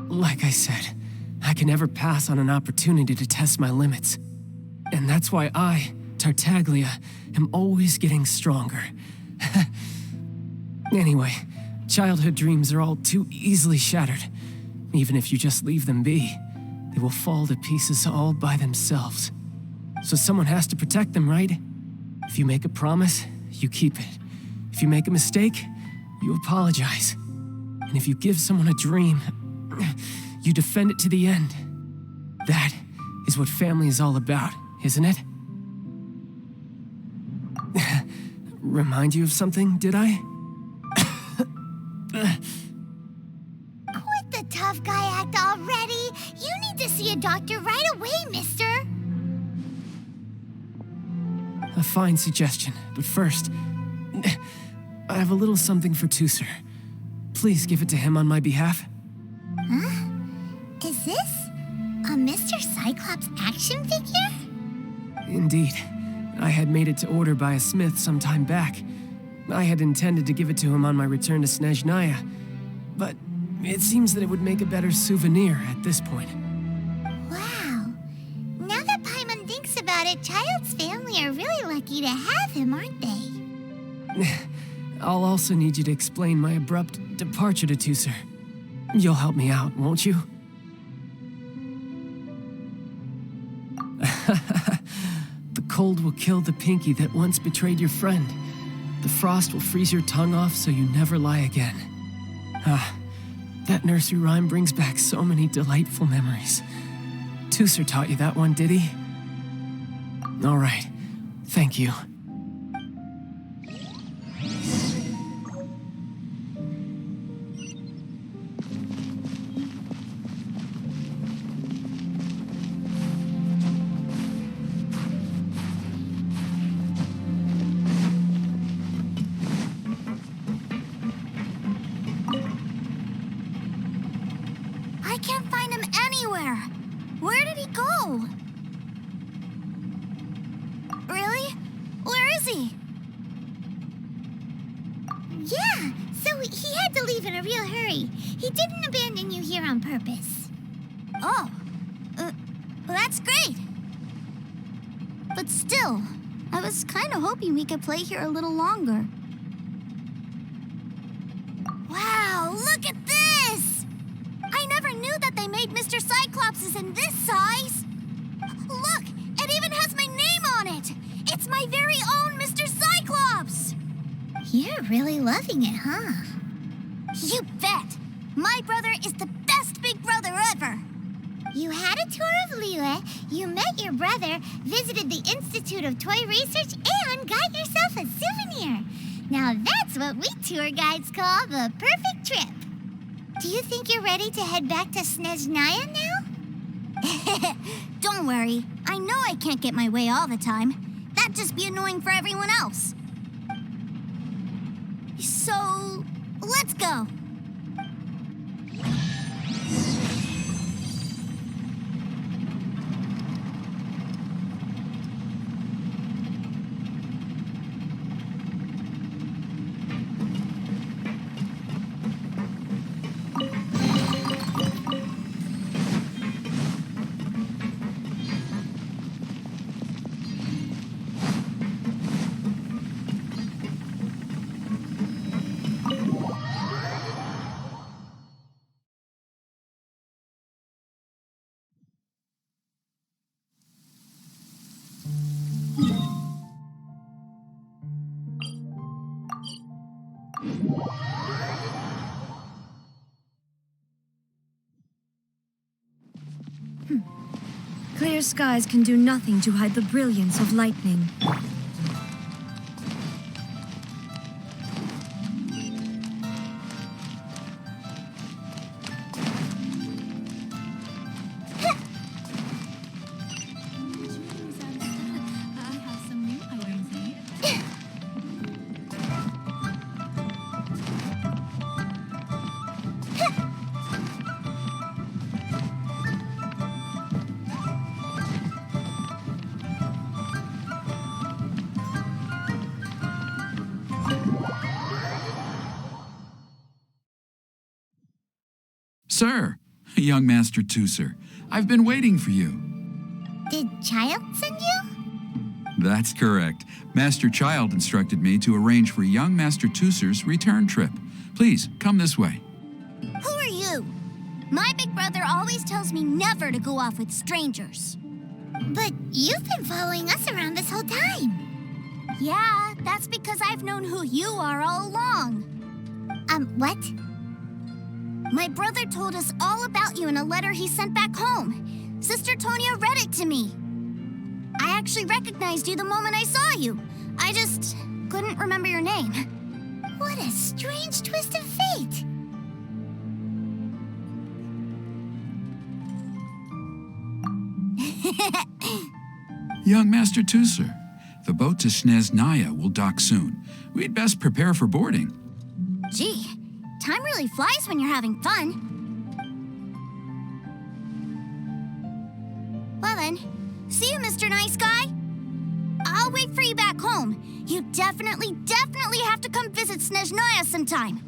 Like I said, I can never pass on an opportunity to test my limits. And that's why I, Tartaglia, am always getting stronger. Anyway, childhood dreams are all too easily shattered. Even if you just leave them be, they will fall to pieces all by themselves. So someone has to protect them, right? If you make a promise, you keep it. If you make a mistake, you apologize. And if you give someone a dream, you defend it to the end. That is what family is all about, isn't it? remind you of something, did I? Quit the tough guy act already. You need to see a doctor right away, mister. A fine suggestion, but first, I have a little something for Tusser. Please give it to him on my behalf. Huh? Is this a Mr. Cyclops action figure? Indeed. I had made it to order by a smith some time back. I had intended to give it to him on my return to Snezhnaya, but it seems that it would make a better souvenir at this point. Wow. Now that Paimon thinks about it, Child's family are really lucky to have him, aren't they? I'll also need you to explain my abrupt departure to Tusser. You'll help me out, won't you? The cold will kill the pinky that once betrayed your friend. The frost will freeze your tongue off so you never lie again. Ah, that nursery rhyme brings back so many delightful memories. Tusser taught you that one, did he? All right, thank you. I can't find him anywhere. Where did he go? Really? Where is he? Yeah, so he had to leave in a real hurry. He didn't abandon you here on purpose. Oh, well, that's great. But still, I was kind of hoping we could play here a little longer. Wow, look at this! I never knew that they made Mr. Cyclopses in this size. Look, it even has my name on it. It's my very own Mr. Cyclops. You're really loving it, huh? You bet. My brother is the best big brother ever. You had a tour of Liyue, you met your brother, visited the Institute of Toy Research, and got yourself a souvenir. Now that's what we tour guides call the perfect trip. Do you think you're ready to head back to Snezhnaya now? Don't worry. I know I can't get my way all the time. That'd just be annoying for everyone else. So, let's go. Clear skies can do nothing to hide the brilliance of lightning. Sir, young Master Tusser, I've been waiting for you. Did Child send you? That's correct. Master Child instructed me to arrange for young Master Tusser's return trip. Please, come this way. Who are you? My big brother always tells me never to go off with strangers. But you've been following us around this whole time. Yeah, that's because I've known who you are all along. What? My brother told us all about you in a letter he sent back home. Sister Tonya read it to me. I actually recognized you the moment I saw you. I just couldn't remember your name. What a strange twist of fate. Young Master Tusser, the boat to Snezhnaya will dock soon. We'd best prepare for boarding. Gee, time really flies when you're having fun. Well then, see you, Mr. Nice Guy. I'll wait for you back home. You definitely have to come visit Snezhnaya sometime.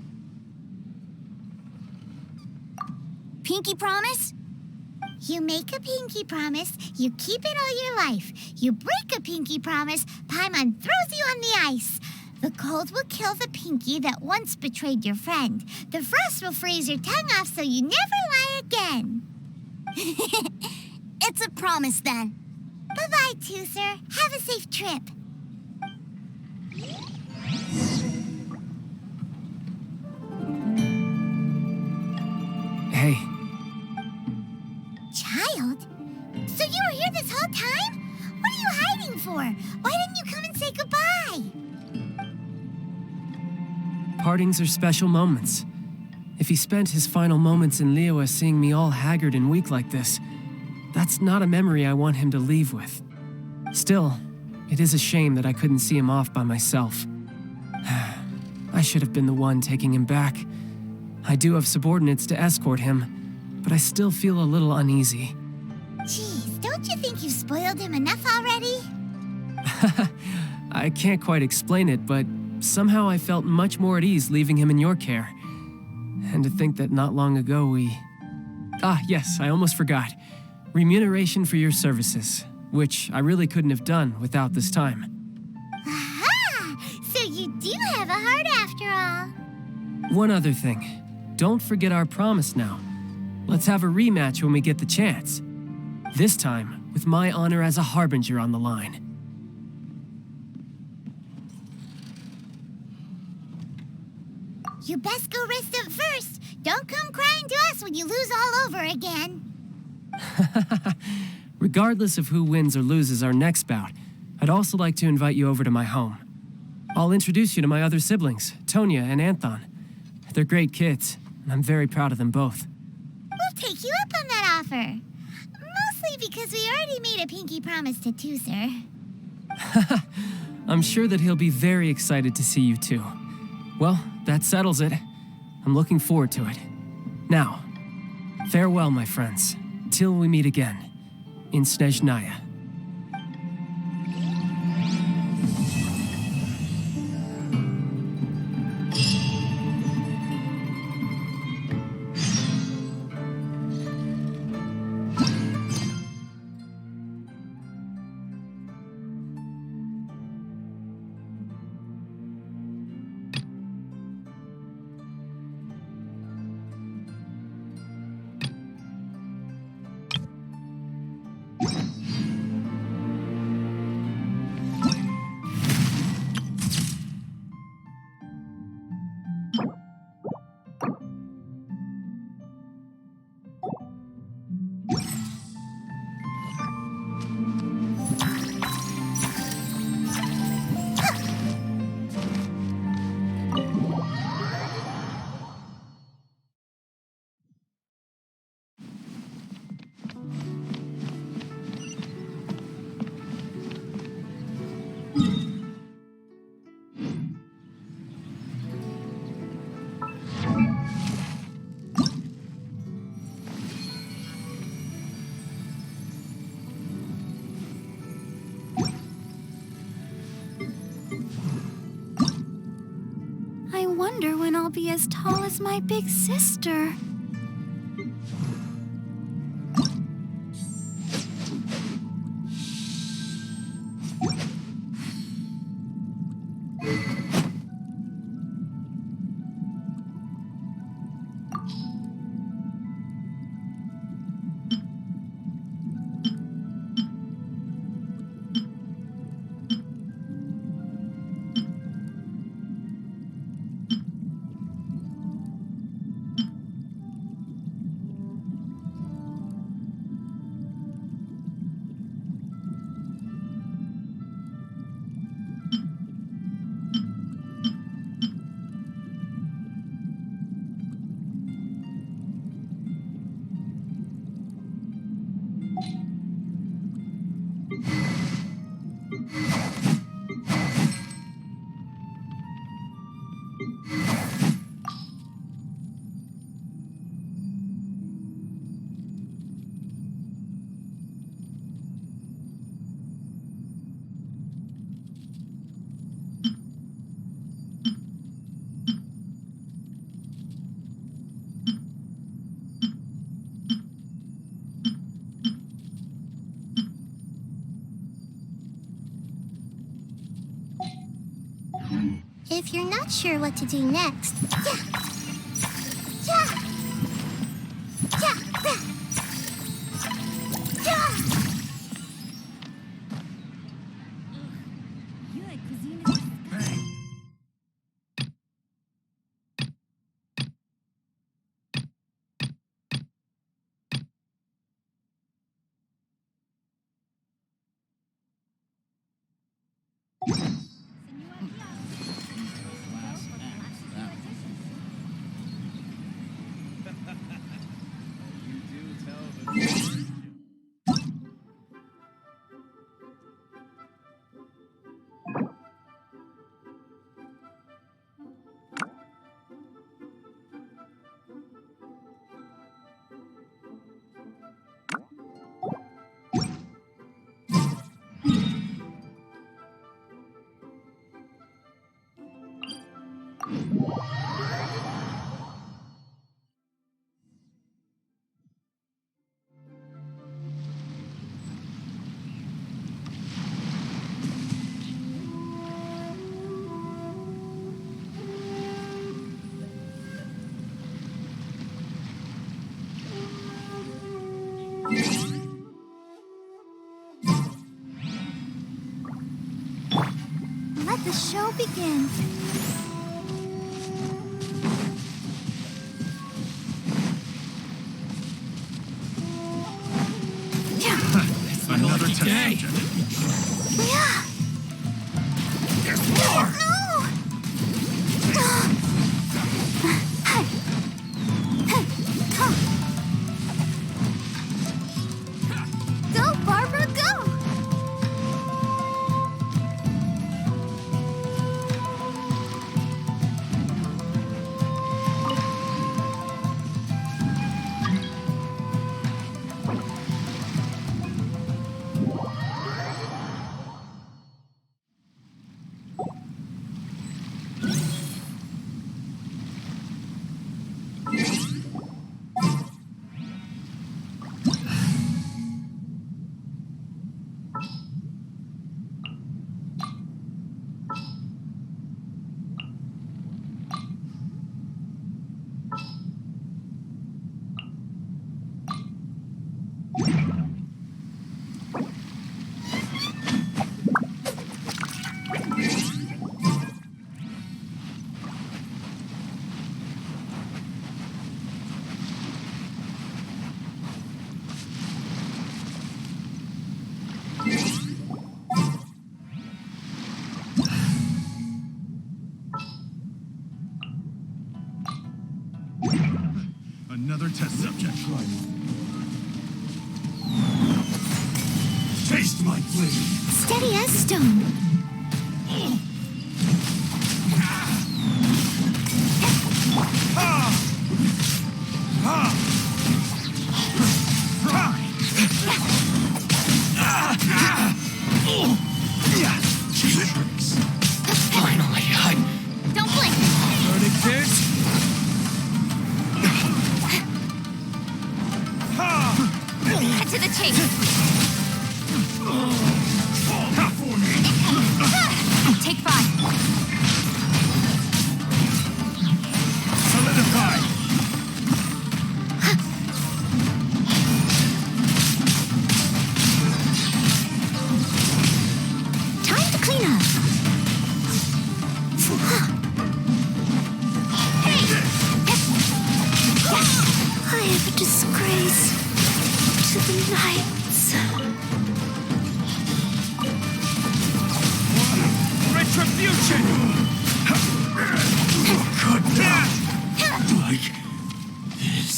Pinky promise? You make a pinky promise, you keep it all your life. You break a pinky promise, Paimon throws you on the ice. The cold will kill the pinky that once betrayed your friend. The frost will freeze your tongue off so you never lie again. It's a promise then. Bye-bye, Tusser. Have a safe trip. Hey. Child? So you were here this whole time? What are you hiding for? Why didn't you come and say goodbye? Partings are special moments. If he spent his final moments in Liyue seeing me all haggard and weak like this, that's not a memory I want him to leave with. Still, it is a shame that I couldn't see him off by myself. I should have been the one taking him back. I do have subordinates to escort him, but I still feel a little uneasy. Geez, don't you think you've spoiled him enough already? I can't quite explain it, but somehow I felt much more at ease leaving him in your care. And to think that not long ago we... Ah, yes, I almost forgot. Remuneration for your services, which I really couldn't have done without this time. Aha! So you do have a heart after all. One other thing. Don't forget our promise now. Let's have a rematch when we get the chance. This time, with my honor as a harbinger on the line. You best go rest up first. Don't come crying to us when you lose all over again. Regardless of who wins or loses our next bout, I'd also like to invite you over to my home. I'll introduce you to my other siblings, Tonya and Anthon. They're great kids, and I'm very proud of them both. We'll take you up on that offer. Mostly because we already made a pinky promise to Tusser. I'm sure that he'll be very excited to see you too. Well, that settles it. I'm looking forward to it. Now, farewell, my friends, till we meet again in Snezhnaya. I wonder when I'll be as tall as my big sister. If you're not sure what to do next, let the show begin. Another test. Yeah. There's more! Go, Barbara, go! Another test subject. Taste my blade. Steady as stone. Finally, Don't blink. Learning kids? Cut to the chase. Take 5. Solidify. Time to clean up. I am a disgrace to the knights. Retribution! Could not like this.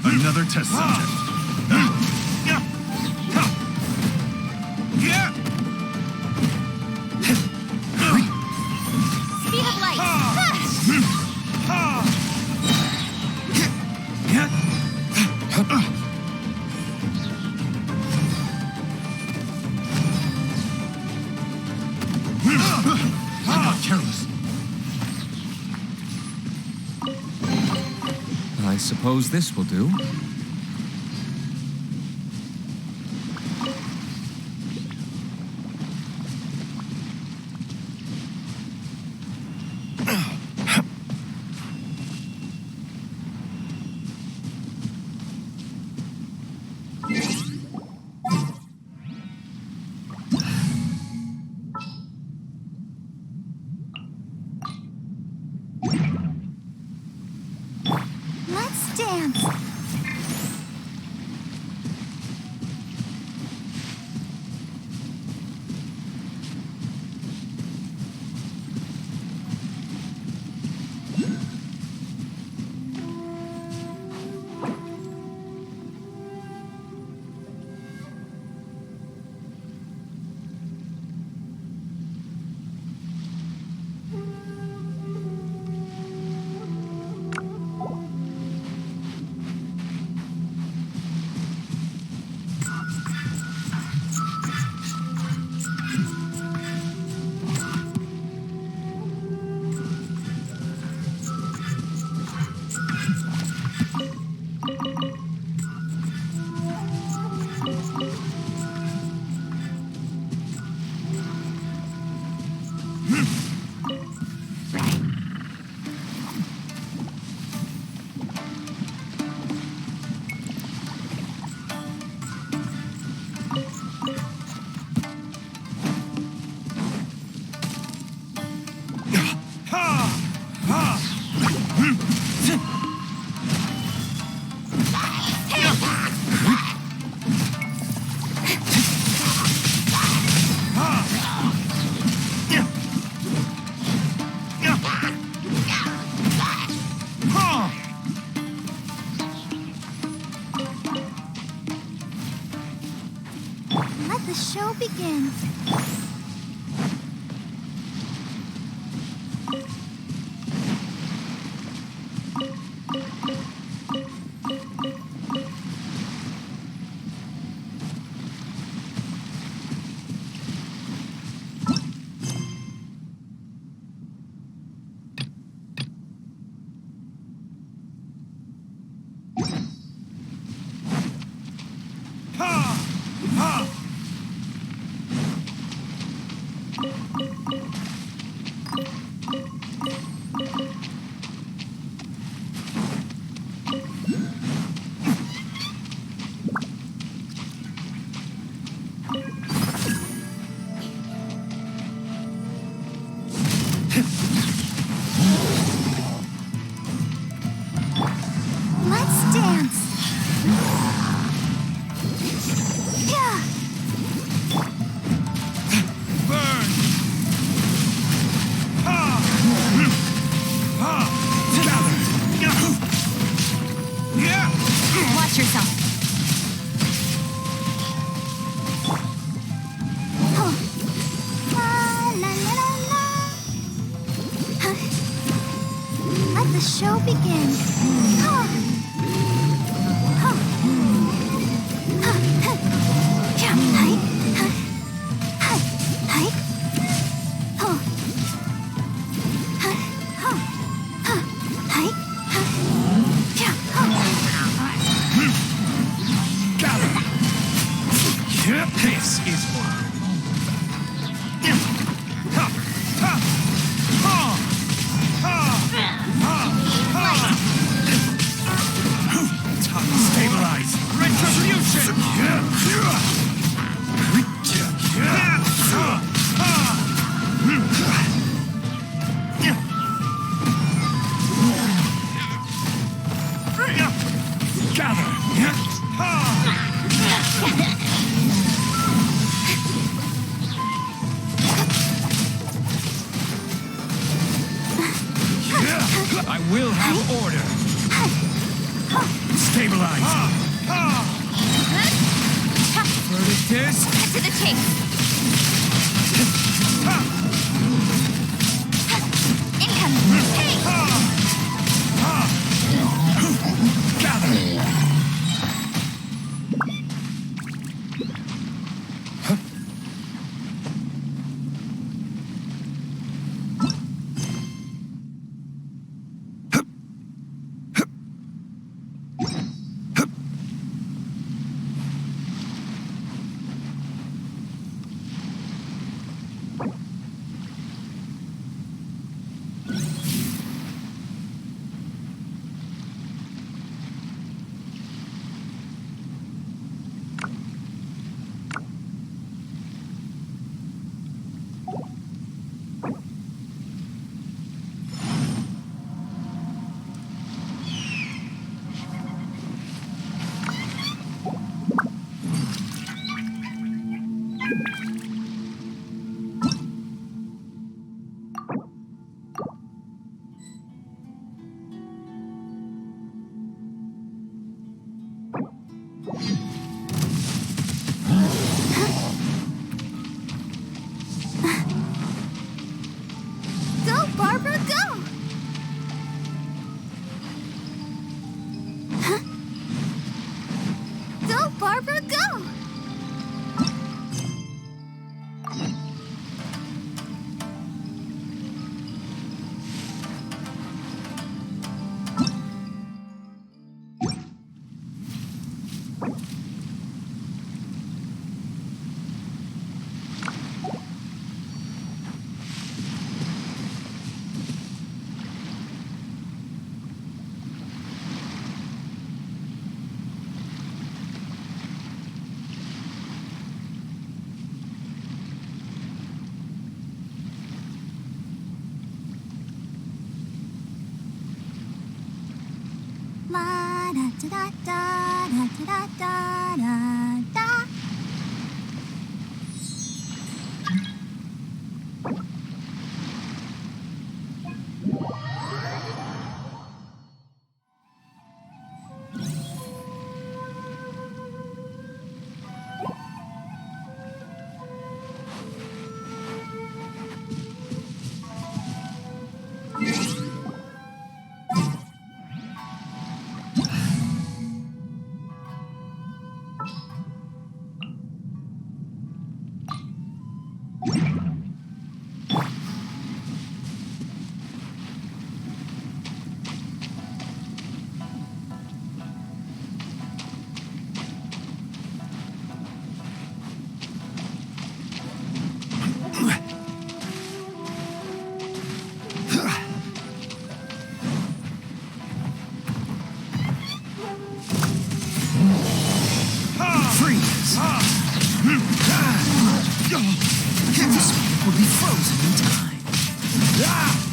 Another test subject. Speed of light. I'm not careless. I suppose this will do. Let the show begin. Let's dance. Yeah. Burn! Watch yourself. La, la, la, la, la. Let the show begin. This is time to stabilize. Retribution! I will have order. Stabilize. Verdict is Cut to the chase. Incoming. Hey! gather. da da da da da da da. This will be frozen in time.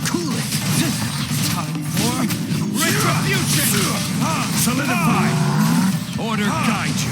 Cool it. Time for retribution! Solidify! Order guide you.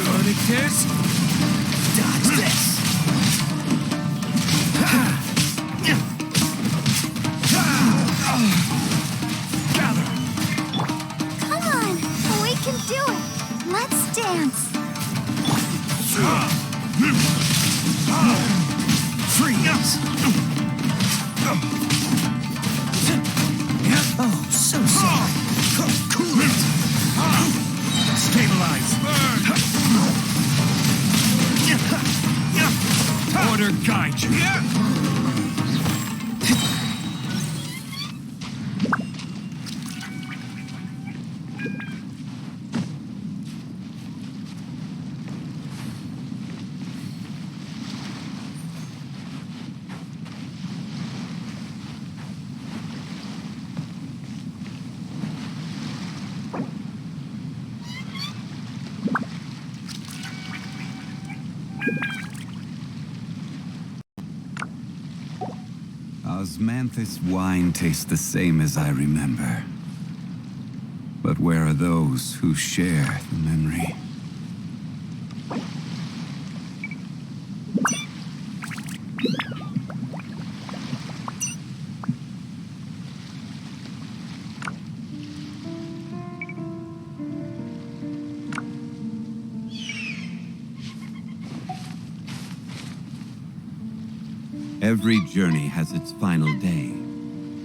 Verdict dodge this. Gather. Come on, we can do it. Let's dance. Freeze. Oh, so sorry. Cool it. Stabilize. Order guide you. Osmanthus wine tastes the same as I remember. But where are those who share the memory? Every journey has its final day.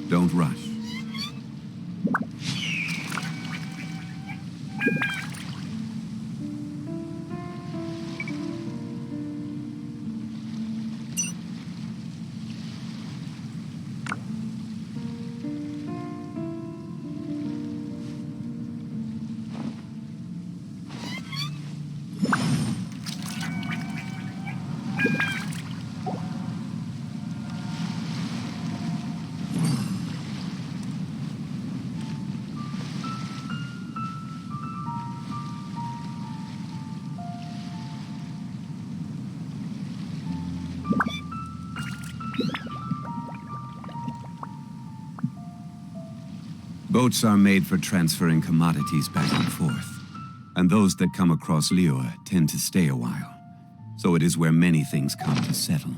Don't rush. Boats are made for transferring commodities back and forth. And those that come across Liua tend to stay a while. So it is where many things come to settle.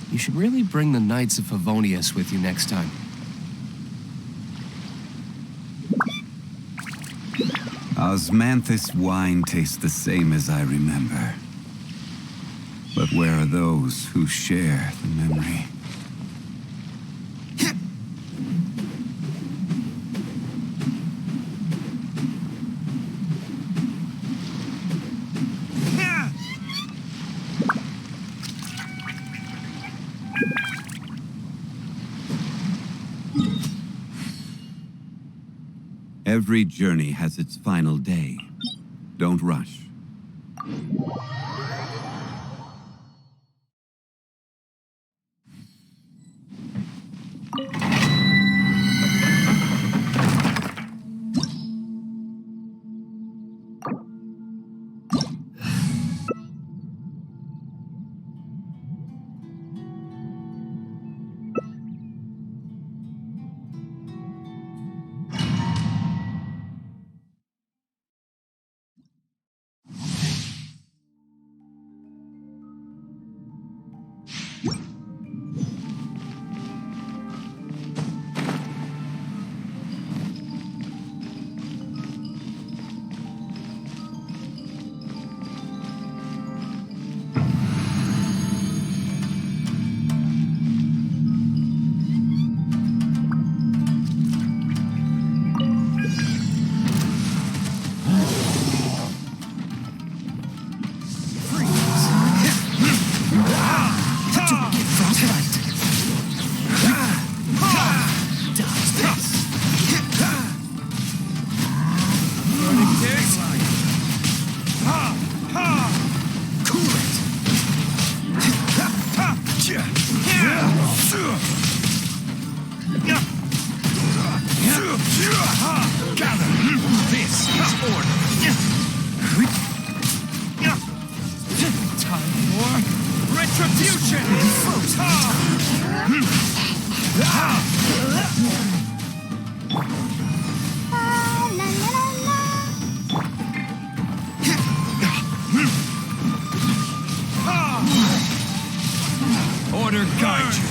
You should really bring the Knights of Favonius with you next time. Osmanthus wine tastes the same as I remember. But where are those who share the memory? Every journey has its final day. Don't rush. Order guide you.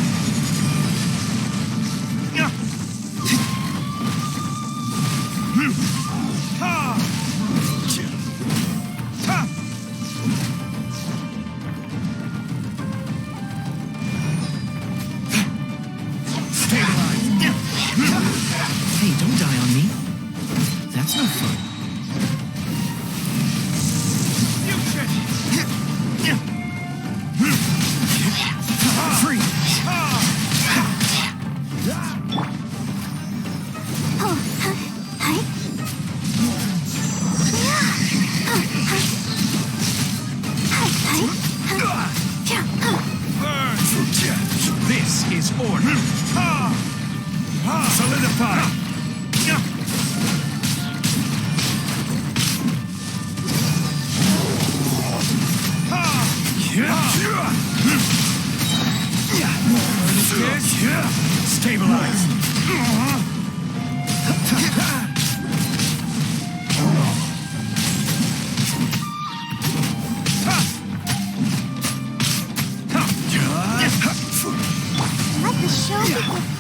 Hey, don't die on me. That's no fun. Free. This is order. Solidify. Stabilize. Let the show begin.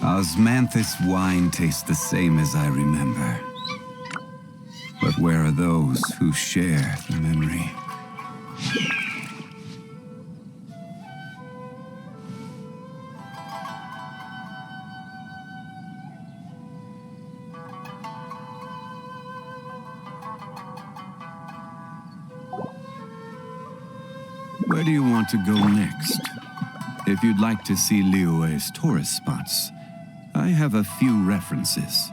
Osmanthus wine tastes the same as I remember. But where are those who share the memory? Where do you want to go next? If you'd like to see Liyue's tourist spots, I have a few references.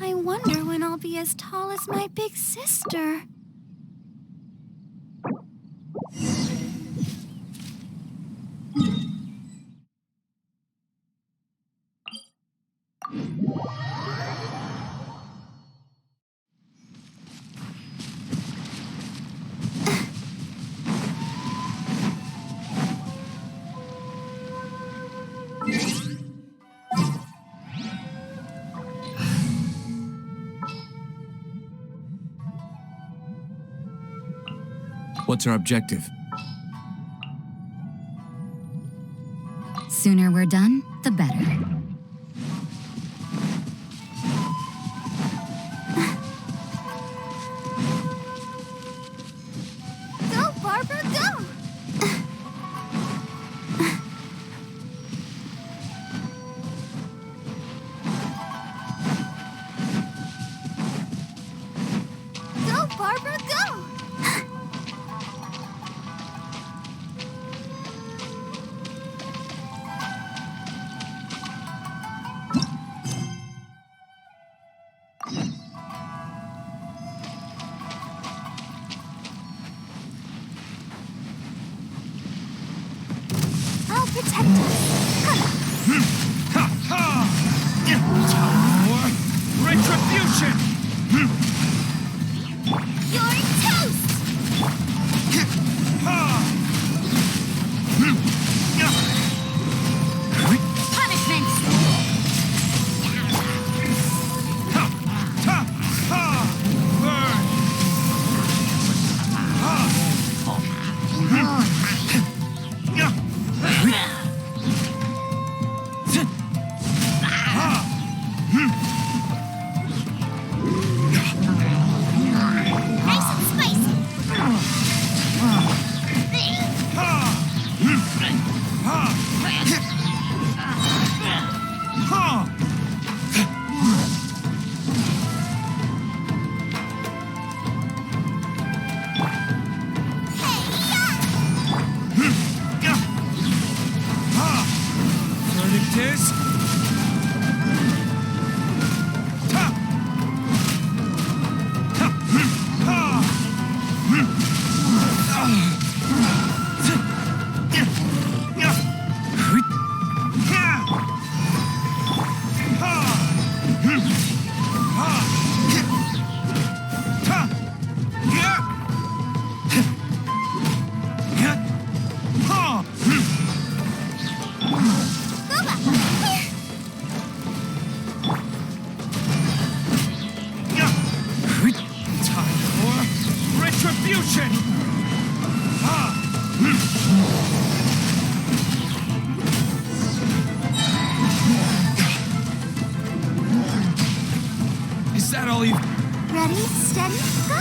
I wonder when I'll be as tall as my big sister. What's our objective? Sooner we're done, the better. Go, Barbara, go! Go, Barbara, go! I'll protect us. Retribution! You're toast! Punishment! Nice and spicy! Verdict is... Time for retribution! Is that all you... Ready, steady, go!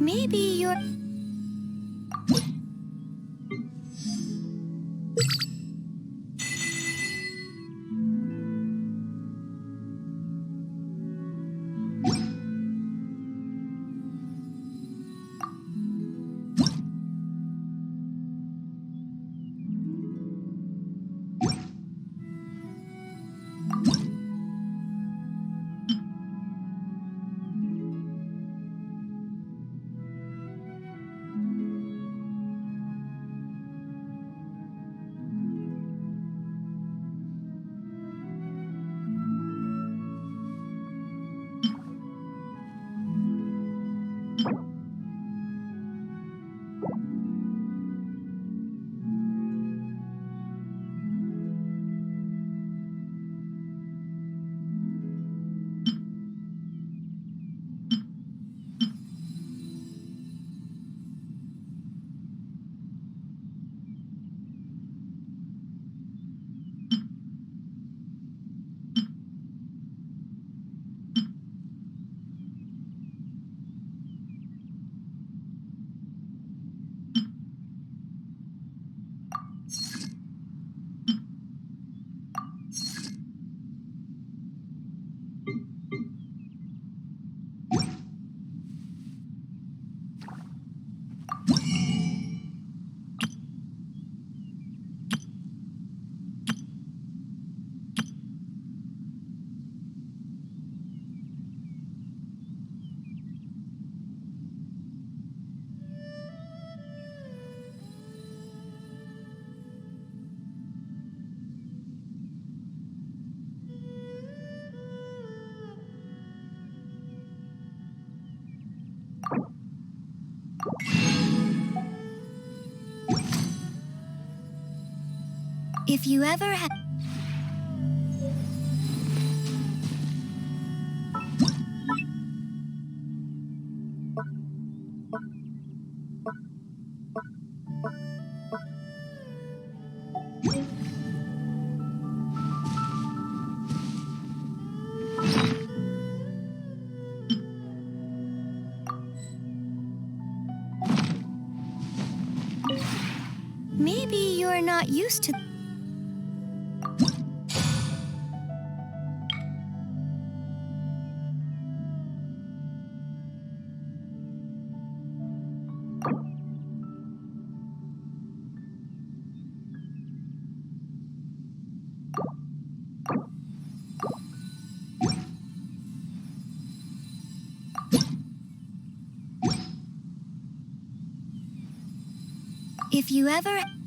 Maybe you're... If you ever have... Maybe you're not used to... If you ever...